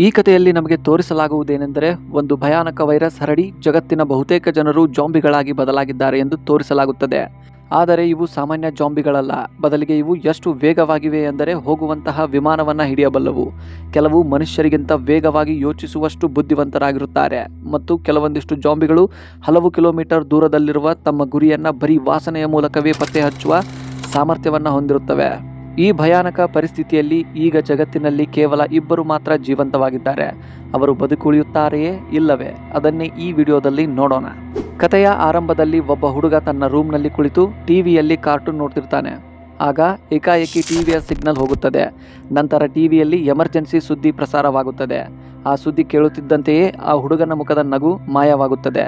ಈ ಕಥೆಯಲ್ಲಿ ನಮಗೆ ತೋರಿಸಲಾಗುವುದೇನೆಂದರೆ ಒಂದು ಭಯಾನಕ ವೈರಸ್ ಹರಡಿ ಜಗತ್ತಿನ ಬಹುತೇಕ ಜನರು ಜಾಂಬಿಗಳಾಗಿ ಬದಲಾಗಿದ್ದಾರೆ ಎಂದು ತೋರಿಸಲಾಗುತ್ತದೆ. ಆದರೆ ಇವು ಸಾಮಾನ್ಯ ಜಾಂಬಿಗಳಲ್ಲ, ಬದಲಿಗೆ ಇವು ಎಷ್ಟು ವೇಗವಾಗಿವೆ ಎಂದರೆ ಹೋಗುವಂತಹ ವಿಮಾನವನ್ನು ಹಿಡಿಯಬಲ್ಲವು. ಕೆಲವು ಮನುಷ್ಯರಿಗಿಂತ ವೇಗವಾಗಿ ಯೋಚಿಸುವಷ್ಟು ಬುದ್ಧಿವಂತರಾಗಿರುತ್ತಾರೆ ಮತ್ತು ಕೆಲವೊಂದಿಷ್ಟು ಜಾಂಬಿಗಳು ಹಲವು ಕಿಲೋಮೀಟರ್ ದೂರದಲ್ಲಿರುವ ತಮ್ಮ ಗುರಿಯನ್ನು ಬರೀ ವಾಸನೆಯ ಮೂಲಕವೇ ಪತ್ತೆ ಹಚ್ಚುವ ಸಾಮರ್ಥ್ಯವನ್ನು ಹೊಂದಿರುತ್ತವೆ. ಈ ಭಯಾನಕ ಪರಿಸ್ಥಿತಿಯಲ್ಲಿ ಈಗ ಜಗತ್ತಿನಲ್ಲಿ ಕೇವಲ ಇಬ್ಬರು ಮಾತ್ರ ಜೀವಂತವಾಗಿದ್ದಾರೆ. ಅವರು ಬದುಕುಳಿಯುತ್ತಾರೆಯೇ ಇಲ್ಲವೇ ಅದನ್ನೇ ಈ ವಿಡಿಯೋದಲ್ಲಿ ನೋಡೋಣ. ಕಥೆಯ ಆರಂಭದಲ್ಲಿ ಒಬ್ಬ ಹುಡುಗ ತನ್ನ ರೂಮ್ನಲ್ಲಿ ಕುಳಿತು ಟಿವಿಯಲ್ಲಿ ಕಾರ್ಟೂನ್ ನೋಡ್ತಿರ್ತಾನೆ. ಆಗ ಏಕಾಏಕಿ ಟಿವಿಯ ಸಿಗ್ನಲ್ ಹೋಗುತ್ತದೆ. ನಂತರ ಟಿವಿಯಲ್ಲಿ ಎಮರ್ಜೆನ್ಸಿ ಸುದ್ದಿ ಪ್ರಸಾರವಾಗುತ್ತದೆ. ಆ ಸುದ್ದಿ ಕೇಳುತ್ತಿದ್ದಂತೆಯೇ ಆ ಹುಡುಗನ ಮುಖದ ನಗು ಮಾಯವಾಗುತ್ತದೆ.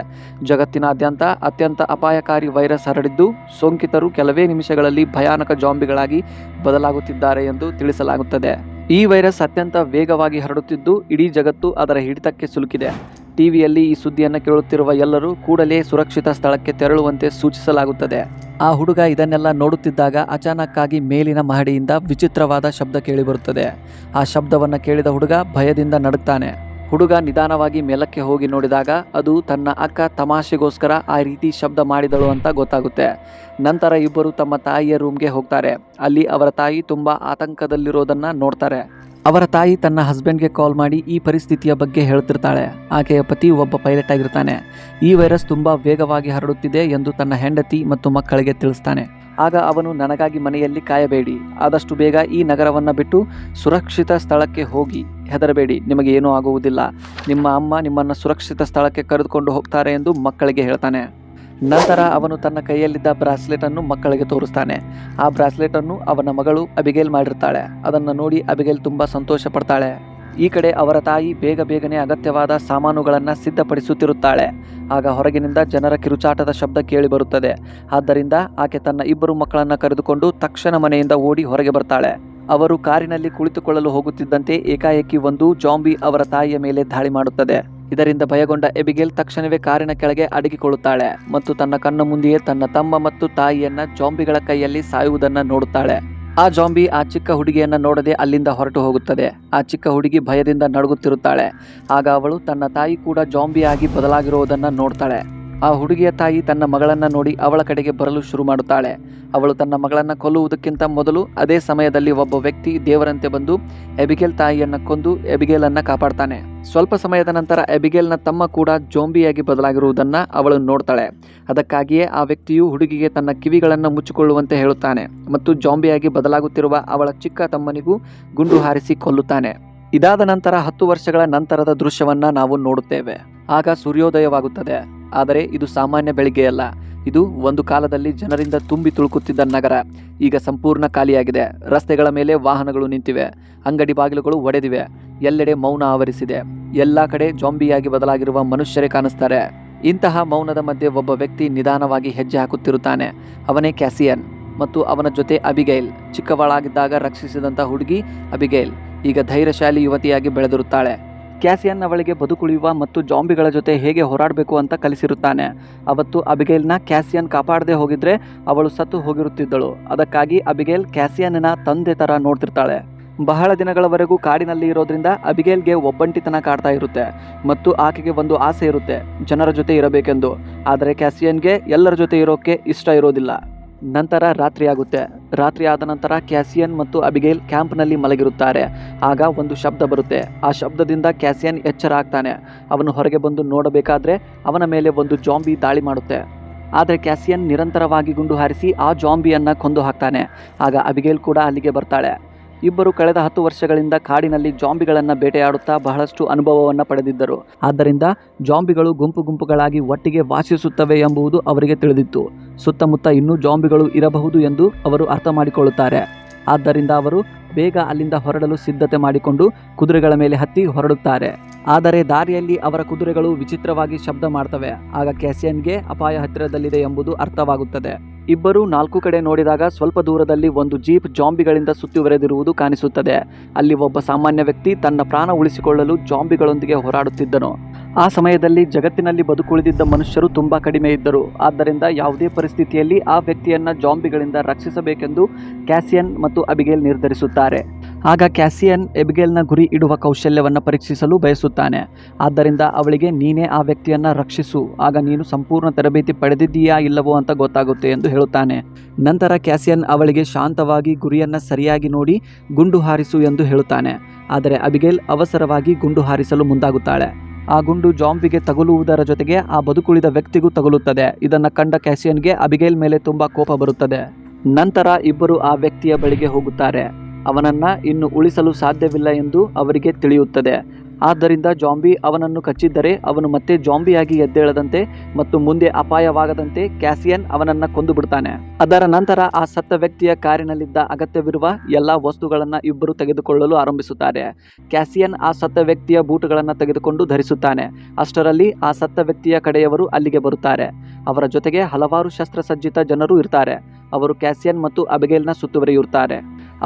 ಜಗತ್ತಿನಾದ್ಯಂತ ಅತ್ಯಂತ ಅಪಾಯಕಾರಿ ವೈರಸ್ ಹರಡಿದ್ದು ಸೋಂಕಿತರು ಕೆಲವೇ ನಿಮಿಷಗಳಲ್ಲಿ ಭಯಾನಕ ಜಾಂಬಿಗಳಾಗಿ ಬದಲಾಗುತ್ತಿದ್ದಾರೆ ಎಂದು ತಿಳಿಸಲಾಗುತ್ತದೆ. ಈ ವೈರಸ್ ಅತ್ಯಂತ ವೇಗವಾಗಿ ಹರಡುತ್ತಿದ್ದು ಇಡೀ ಜಗತ್ತು ಅದರ ಹಿಡಿತಕ್ಕೆ ಸಿಲುಕಿದೆ. ಟಿವಿಯಲ್ಲಿ ಈ ಸುದ್ದಿಯನ್ನು ಕೇಳುತ್ತಿರುವ ಎಲ್ಲರೂ ಕೂಡಲೇ ಸುರಕ್ಷಿತ ಸ್ಥಳಕ್ಕೆ ತೆರಳುವಂತೆ ಸೂಚಿಸಲಾಗುತ್ತದೆ. ಆ ಹುಡುಗ ಇದನ್ನೆಲ್ಲ ನೋಡುತ್ತಿದ್ದಾಗ ಅಚಾನಕ್ಕಾಗಿ ಮೇಲಿನ ಮಹಡಿಯಿಂದ ವಿಚಿತ್ರವಾದ ಶಬ್ದ ಕೇಳಿಬರುತ್ತದೆ. ಆ ಶಬ್ದವನ್ನು ಕೇಳಿದ ಹುಡುಗ ಭಯದಿಂದ ನಡುಗ್ತಾನೆ. ಹುಡುಗ ನಿಧಾನವಾಗಿ ಮೇಲಕ್ಕೆ ಹೋಗಿ ನೋಡಿದಾಗ ಅದು ತನ್ನ ಅಕ್ಕ ತಮಾಷೆಗೋಸ್ಕರ ಆ ರೀತಿ ಶಬ್ದ ಮಾಡಿದಳು ಅಂತ ಗೊತ್ತಾಗುತ್ತೆ. ನಂತರ ಇಬ್ಬರು ತಮ್ಮ ತಾಯಿಯ ರೂಮ್ಗೆ ಹೋಗ್ತಾರೆ. ಅಲ್ಲಿ ಅವರ ತಾಯಿ ತುಂಬಾ ಆತಂಕದಲ್ಲಿರೋದನ್ನ ನೋಡ್ತಾರೆ. ಅವರ ತಾಯಿ ತನ್ನ ಹಸ್ಬೆಂಡ್ಗೆ ಕಾಲ್ ಮಾಡಿ ಈ ಪರಿಸ್ಥಿತಿಯ ಬಗ್ಗೆ ಹೇಳ್ತಿರ್ತಾಳೆ. ಆಕೆಯ ಪತಿ ಒಬ್ಬ ಪೈಲಟ್ ಆಗಿರ್ತಾನೆ. ಈ ವೈರಸ್ ತುಂಬಾ ವೇಗವಾಗಿ ಹರಡುತ್ತಿದೆ ಎಂದು ತನ್ನ ಹೆಂಡತಿ ಮತ್ತು ಮಕ್ಕಳಿಗೆ ತಿಳಿಸ್ತಾನೆ. ಆಗ ಅವನು ನನಗಾಗಿ ಮನೆಯಲ್ಲಿ ಕಾಯಬೇಡಿ, ಆದಷ್ಟು ಬೇಗ ಈ ನಗರವನ್ನು ಬಿಟ್ಟು ಸುರಕ್ಷಿತ ಸ್ಥಳಕ್ಕೆ ಹೋಗಿ, ಹೆದರಬೇಡಿ, ನಿಮಗೆ ಏನೂ ಆಗುವುದಿಲ್ಲ, ನಿಮ್ಮ ಅಮ್ಮ ನಿಮ್ಮನ್ನು ಸುರಕ್ಷಿತ ಸ್ಥಳಕ್ಕೆ ಕರೆದುಕೊಂಡು ಹೋಗ್ತಾರೆ ಎಂದು ಮಕ್ಕಳಿಗೆ ಹೇಳ್ತಾನೆ. ನಂತರ ಅವನು ತನ್ನ ಕೈಯಲ್ಲಿದ್ದ ಬ್ರಾಸ್ಲೆಟ್ ಅನ್ನು ಮಕ್ಕಳಿಗೆ ತೋರಿಸ್ತಾನೆ. ಆ ಬ್ರಾಸ್ಲೆಟ್ ಅನ್ನು ಅವನ ಮಗಳು ಅಬಿಗೇಲ್ ಮಾಡಿರ್ತಾಳೆ. ಅದನ್ನು ನೋಡಿ ಅಬಿಗೇಲ್ ತುಂಬಾ ಸಂತೋಷ ಪಡ್ತಾಳೆ. ಈ ಕಡೆ ಅವರ ತಾಯಿ ಬೇಗನೆ ಅಗತ್ಯವಾದ ಸಾಮಾನುಗಳನ್ನು ಸಿದ್ಧಪಡಿಸುತ್ತಿರುತ್ತಾಳೆ. ಆಗ ಹೊರಗಿನಿಂದ ಜನರ ಕಿರುಚಾಟದ ಶಬ್ದ ಕೇಳಿ ಬರುತ್ತದೆ. ಆದ್ದರಿಂದ ಆಕೆ ತನ್ನ ಇಬ್ಬರು ಮಕ್ಕಳನ್ನು ಕರೆದುಕೊಂಡು ತಕ್ಷಣ ಮನೆಯಿಂದ ಓಡಿ ಹೊರಗೆ ಬರ್ತಾಳೆ. ಅವರು ಕಾರಿನಲ್ಲಿ ಕುಳಿತುಕೊಳ್ಳಲು ಹೋಗುತ್ತಿದ್ದಂತೆ ಏಕಾಏಕಿ ಒಂದು ಜಾಂಬಿ ಅವರ ತಾಯಿಯ ಮೇಲೆ ದಾಳಿ ಮಾಡುತ್ತದೆ. ಇದರಿಂದ ಭಯಗೊಂಡ ಎಬಿಗೇಲ್ ತಕ್ಷಣವೇ ಕಾರಿನ ಕೆಳಗೆ ಅಡಗಿಕೊಳ್ಳುತ್ತಾಳೆ ಮತ್ತು ತನ್ನ ಕಣ್ಣ ಮುಂದೆಯೇ ತನ್ನ ತಮ್ಮ ಮತ್ತು ತಾಯಿಯನ್ನ ಜಾಂಬಿಗಳ ಕೈಯಲ್ಲಿ ಸಾಯುವುದನ್ನು ನೋಡುತ್ತಾಳೆ. ಆ ಜಾಂಬಿ ಆ ಚಿಕ್ಕ ಹುಡುಗಿಯನ್ನ ನೋಡದೆ ಅಲ್ಲಿಂದ ಹೊರಟು ಹೋಗುತ್ತದೆ. ಆ ಚಿಕ್ಕ ಹುಡುಗಿ ಭಯದಿಂದ ನಡುಗುತ್ತಿರುತ್ತಾಳೆ. ಆಗ ಅವಳು ತನ್ನ ತಾಯಿ ಕೂಡ ಜಾಂಬಿಯಾಗಿ ಬದಲಾಗಿರುವುದನ್ನು ನೋಡ್ತಾಳೆ. ಆ ಹುಡುಗಿಯ ತಾಯಿ ತನ್ನ ಮಗಳನ್ನ ನೋಡಿ ಅವಳ ಕಡೆಗೆ ಬರಲು ಶುರು ಮಾಡುತ್ತಾಳೆ. ಅವಳು ತನ್ನ ಮಗಳನ್ನ ಕೊಲ್ಲುವುದಕ್ಕಿಂತ ಮೊದಲು ಅದೇ ಸಮಯದಲ್ಲಿ ಒಬ್ಬ ವ್ಯಕ್ತಿ ದೇವರಂತೆ ಬಂದು ಎಬಿಗೇಲ್ ತಾಯಿಯನ್ನ ಕೊಂದು ಎಬಿಗೇಲನ್ನ ಕಾಪಾಡ್ತಾನೆ. ಸ್ವಲ್ಪ ಸಮಯದ ನಂತರ ಎಬಿಗೇಲ್ನ ತಮ್ಮ ಕೂಡ ಜಾಂಬಿಯಾಗಿ ಬದಲಾಗಿರುವುದನ್ನ ಅವಳು ನೋಡ್ತಾಳೆ. ಅದಕ್ಕಾಗಿಯೇ ಆ ವ್ಯಕ್ತಿಯು ಹುಡುಗಿಗೆ ತನ್ನ ಕಿವಿಗಳನ್ನು ಮುಚ್ಚಿಕೊಳ್ಳುವಂತೆ ಹೇಳುತ್ತಾನೆ ಮತ್ತು ಜಾಂಬಿಯಾಗಿ ಬದಲಾಗುತ್ತಿರುವ ಅವಳ ಚಿಕ್ಕ ತಮ್ಮನಿಗೂ ಗುಂಡು ಹಾರಿಸಿ ಕೊಲ್ಲುತ್ತಾನೆ. ಇದಾದ ನಂತರ 10 ವರ್ಷಗಳ ನಂತರದ ದೃಶ್ಯವನ್ನ ನಾವು ನೋಡುತ್ತೇವೆ. ಆಗ ಸೂರ್ಯೋದಯವಾಗುತ್ತದೆ. ಆದರೆ ಇದು ಸಾಮಾನ್ಯ ಬೆಳಿಗ್ಗೆಯಲ್ಲ. ಇದು ಒಂದು ಕಾಲದಲ್ಲಿ ಜನರಿಂದ ತುಂಬಿ ತುಳುಕುತ್ತಿದ್ದ ನಗರ ಈಗ ಸಂಪೂರ್ಣ ಖಾಲಿಯಾಗಿದೆ. ರಸ್ತೆಗಳ ಮೇಲೆ ವಾಹನಗಳು ನಿಂತಿವೆ. ಅಂಗಡಿ ಬಾಗಿಲುಗಳು ಒಡೆದಿವೆ. ಎಲ್ಲೆಡೆ ಮೌನ ಆವರಿಸಿದೆ. ಎಲ್ಲಾ ಕಡೆ ಜಾಂಬಿಯಾಗಿ ಬದಲಾಗಿರುವ ಮನುಷ್ಯರೇ ಕಾಣಿಸ್ತಾರೆ. ಇಂತಹ ಮೌನದ ಮಧ್ಯೆ ಒಬ್ಬ ವ್ಯಕ್ತಿ ನಿಧಾನವಾಗಿ ಹೆಜ್ಜೆ ಹಾಕುತ್ತಿರುತ್ತಾನೆ. ಅವನೇ ಕ್ಯಾಸಿಯನ್ ಮತ್ತು ಅವನ ಜೊತೆ ಅಬಿಗೈಲ್. ಚಿಕ್ಕವಳಾಗಿದ್ದಾಗ ರಕ್ಷಿಸಿದಂಥ ಹುಡುಗಿ ಅಬಿಗೈಲ್ ಈಗ ಧೈರ್ಯಶಾಲಿ ಯುವತಿಯಾಗಿ ಬೆಳೆದಿರುತ್ತಾಳೆ. ಕ್ಯಾಸಿಯನ್ ಅವಳಿಗೆ ಬದುಕುಳಿಯುವ ಮತ್ತು ಜಾಂಬಿಗಳ ಜೊತೆ ಹೇಗೆ ಹೋರಾಡಬೇಕು ಅಂತ ಕಲಿಸಿರುತ್ತಾನೆ. ಅವತ್ತು ಅಬಿಗೈಲ್ನ ಕ್ಯಾಸಿಯನ್ ಕಾಪಾಡದೆ ಹೋಗಿದ್ರೆ ಅವಳು ಸತ್ತು ಹೋಗಿರುತ್ತಿದ್ದಳು. ಅದಕ್ಕಾಗಿ ಅಬಿಗೈಲ್ ಕ್ಯಾಸಿಯನ್ನ ತಂದೆ ತರ ನೋಡ್ತಿರ್ತಾಳೆ. ಬಹಳ ದಿನಗಳವರೆಗೂ ಕಾಡಿನಲ್ಲಿ ಇರೋದ್ರಿಂದ ಅಬಿಗೈಲ್ಗೆ ಒಬ್ಬಂಟಿತನ ಕಾಡ್ತಾ ಇರುತ್ತೆ ಮತ್ತು ಆಕೆಗೆ ಒಂದು ಆಸೆ ಇರುತ್ತೆ, ಜನರ ಜೊತೆ ಇರಬೇಕೆಂದು. ಆದರೆ ಕ್ಯಾಸಿಯನ್ಗೆ ಎಲ್ಲರ ಜೊತೆ ಇರೋಕೆ ಇಷ್ಟ ಇರೋದಿಲ್ಲ. ನಂತರ ರಾತ್ರಿ ಆಗುತ್ತೆ. ರಾತ್ರಿ ಆದ ನಂತರ ಕ್ಯಾಸಿಯನ್ ಮತ್ತು ಅಬಿಗೈಲ್ ಕ್ಯಾಂಪ್ನಲ್ಲಿ ಮಲಗಿರುತ್ತಾರೆ. ಆಗ ಒಂದು ಶಬ್ದ ಬರುತ್ತೆ. ಆ ಶಬ್ದದಿಂದ ಕ್ಯಾಸಿಯನ್ ಎಚ್ಚರ ಆಗ್ತಾನೆ. ಅವನು ಹೊರಗೆ ಬಂದು ನೋಡಬೇಕಾದ್ರೆ ಅವನ ಮೇಲೆ ಒಂದು ಜಾಂಬಿ ದಾಳಿ ಮಾಡುತ್ತೆ. ಆದರೆ ಕ್ಯಾಸಿಯನ್ ನಿರಂತರವಾಗಿ ಗುಂಡು ಹಾರಿಸಿ ಆ ಜಾಂಬಿಯನ್ನ ಕೊಂದು ಹಾಕ್ತಾನೆ. ಆಗ ಅಬಿಗೈಲ್ ಕೂಡ ಅಲ್ಲಿಗೆ ಬರ್ತಾಳೆ. ಇಬ್ಬರು ಕಳೆದ 10 ವರ್ಷಗಳಿಂದ ಕಾಡಿನಲ್ಲಿ ಜಾಂಬಿಗಳನ್ನು ಬೇಟೆಯಾಡುತ್ತಾ ಬಹಳಷ್ಟು ಅನುಭವವನ್ನು ಪಡೆದಿದ್ದರು. ಆದ್ದರಿಂದ ಜಾಂಬಿಗಳು ಗುಂಪುಗಳಾಗಿ ಒಟ್ಟಿಗೆ ವಾಸಿಸುತ್ತವೆ ಎಂಬುದು ಅವರಿಗೆ ತಿಳಿದಿತ್ತು. ಸುತ್ತಮುತ್ತ ಇನ್ನೂ ಜಾಂಬಿಗಳು ಇರಬಹುದು ಎಂದು ಅವರು ಅರ್ಥ ಮಾಡಿಕೊಳ್ಳುತ್ತಾರೆ. ಆದ್ದರಿಂದ ಅವರು ಬೇಗ ಅಲ್ಲಿಂದ ಹೊರಡಲು ಸಿದ್ಧತೆ ಮಾಡಿಕೊಂಡು ಕುದುರೆಗಳ ಮೇಲೆ ಹತ್ತಿ ಹೊರಡುತ್ತಾರೆ. ಆದರೆ ದಾರಿಯಲ್ಲಿ ಅವರ ಕುದುರೆಗಳು ವಿಚಿತ್ರವಾಗಿ ಶಬ್ದ ಮಾಡ್ತವೆ. ಆಗ ಕ್ಯಾಸಿಯನ್ಗೆ ಅಪಾಯ ಹತ್ತಿರದಲ್ಲಿದೆ ಎಂಬುದು ಅರ್ಥವಾಗುತ್ತದೆ. ಇಬ್ಬರು 4 ಕಡೆ ನೋಡಿದಾಗ ಸ್ವಲ್ಪ ದೂರದಲ್ಲಿ ಒಂದು ಜೀಪ್ ಜಾಂಬಿಗಳಿಂದ ಸುತ್ತುವರೆದಿರುವುದು ಕಾಣಿಸುತ್ತದೆ. ಅಲ್ಲಿ ಒಬ್ಬ ಸಾಮಾನ್ಯ ವ್ಯಕ್ತಿ ತನ್ನ ಪ್ರಾಣ ಉಳಿಸಿಕೊಳ್ಳಲು ಜಾಂಬಿಗಳೊಂದಿಗೆ ಹೋರಾಡುತ್ತಿದ್ದನು. ಆ ಸಮಯದಲ್ಲಿ ಜಗತ್ತಿನಲ್ಲಿ ಬದುಕುಳಿದಿದ್ದ ಮನುಷ್ಯರು ತುಂಬಾ ಕಡಿಮೆ ಇದ್ದರು. ಆದ್ದರಿಂದ ಯಾವುದೇ ಪರಿಸ್ಥಿತಿಯಲ್ಲಿ ಆ ವ್ಯಕ್ತಿಯನ್ನ ಜಾಂಬಿಗಳಿಂದ ರಕ್ಷಿಸಬೇಕೆಂದು ಕ್ಯಾಸಿಯನ್ ಮತ್ತು ಅಬಿಗೇಲ್ ನಿರ್ಧರಿಸುತ್ತಾರೆ. ಆಗ ಕ್ಯಾಸಿಯನ್ ಎಬಿಗೇಲ್ನ ಗುರಿ ಇಡುವ ಕೌಶಲ್ಯವನ್ನು ಪರೀಕ್ಷಿಸಲು ಬಯಸುತ್ತಾನೆ. ಆದ್ದರಿಂದ ಅವಳಿಗೆ ನೀನೇ ಆ ವ್ಯಕ್ತಿಯನ್ನು ರಕ್ಷಿಸು, ಆಗ ನೀನು ಸಂಪೂರ್ಣ ತರಬೇತಿ ಪಡೆದಿದ್ದೀಯಾ ಇಲ್ಲವೋ ಅಂತ ಗೊತ್ತಾಗುತ್ತೆ ಎಂದು ಹೇಳುತ್ತಾನೆ. ನಂತರ ಕ್ಯಾಸಿಯನ್ ಅವಳಿಗೆ ಶಾಂತವಾಗಿ ಗುರಿಯನ್ನು ಸರಿಯಾಗಿ ನೋಡಿ ಗುಂಡು ಹಾರಿಸು ಎಂದು ಹೇಳುತ್ತಾನೆ. ಆದರೆ ಅಬಿಗೇಲ್ ಅವಸರವಾಗಿ ಗುಂಡು ಹಾರಿಸಲು ಮುಂದಾಗುತ್ತಾಳೆ. ಆ ಗುಂಡು ಜಾಂಬಿಗೆ ತಗುಲುವುದರ ಜೊತೆಗೆ ಆ ಬದುಕುಳಿದ ವ್ಯಕ್ತಿಗೂ ತಗುಲುತ್ತದೆ. ಇದನ್ನು ಕಂಡ ಕ್ಯಾಸಿಯನ್ಗೆ ಅಬಿಗೇಲ್ ಮೇಲೆ ತುಂಬ ಕೋಪ ಬರುತ್ತದೆ. ನಂತರ ಇಬ್ಬರು ಆ ವ್ಯಕ್ತಿಯ ಬಳಿಗೆ ಹೋಗುತ್ತಾರೆ. ಅವನನ್ನು ಇನ್ನು ಉಳಿಸಲು ಸಾಧ್ಯವಿಲ್ಲ ಎಂದು ಅವರಿಗೆ ತಿಳಿಯುತ್ತದೆ. ಆದ್ದರಿಂದ ಜಾಂಬಿ ಅವನನ್ನು ಕಚ್ಚಿದ್ದರೆ ಅವನು ಮತ್ತೆ ಜಾಂಬಿಯಾಗಿ ಎದ್ದೇಳದಂತೆ ಮತ್ತು ಮುಂದೆ ಅಪಾಯವಾಗದಂತೆ ಕ್ಯಾಸಿಯನ್ ಅವನನ್ನು ಕೊಂದು ಬಿಡ್ತಾನೆ. ಅದರ ನಂತರ ಆ ಸತ್ತ ವ್ಯಕ್ತಿಯ ಕಾರಿನಲ್ಲಿದ್ದ ಅಗತ್ಯವಿರುವ ಎಲ್ಲ ವಸ್ತುಗಳನ್ನು ಇಬ್ಬರು ತೆಗೆದುಕೊಳ್ಳಲು ಆರಂಭಿಸುತ್ತಾರೆ. ಕ್ಯಾಸಿಯನ್ ಆ ಸತ್ತ ವ್ಯಕ್ತಿಯ ಬೂಟುಗಳನ್ನು ತೆಗೆದುಕೊಂಡು ಧರಿಸುತ್ತಾನೆ. ಅಷ್ಟರಲ್ಲಿ ಆ ಸತ್ತ ವ್ಯಕ್ತಿಯ ಕಡೆಯವರು ಅಲ್ಲಿಗೆ ಬರುತ್ತಾರೆ. ಅವರ ಜೊತೆಗೆ ಹಲವಾರು ಶಸ್ತ್ರಸಜ್ಜಿತ ಜನರು ಇರ್ತಾರೆ. ಅವರು ಕ್ಯಾಸಿಯನ್ ಮತ್ತು ಅಬಿಗೇಲ್ನ ಸುತ್ತುವರಿಯುತ್ತಾರೆ.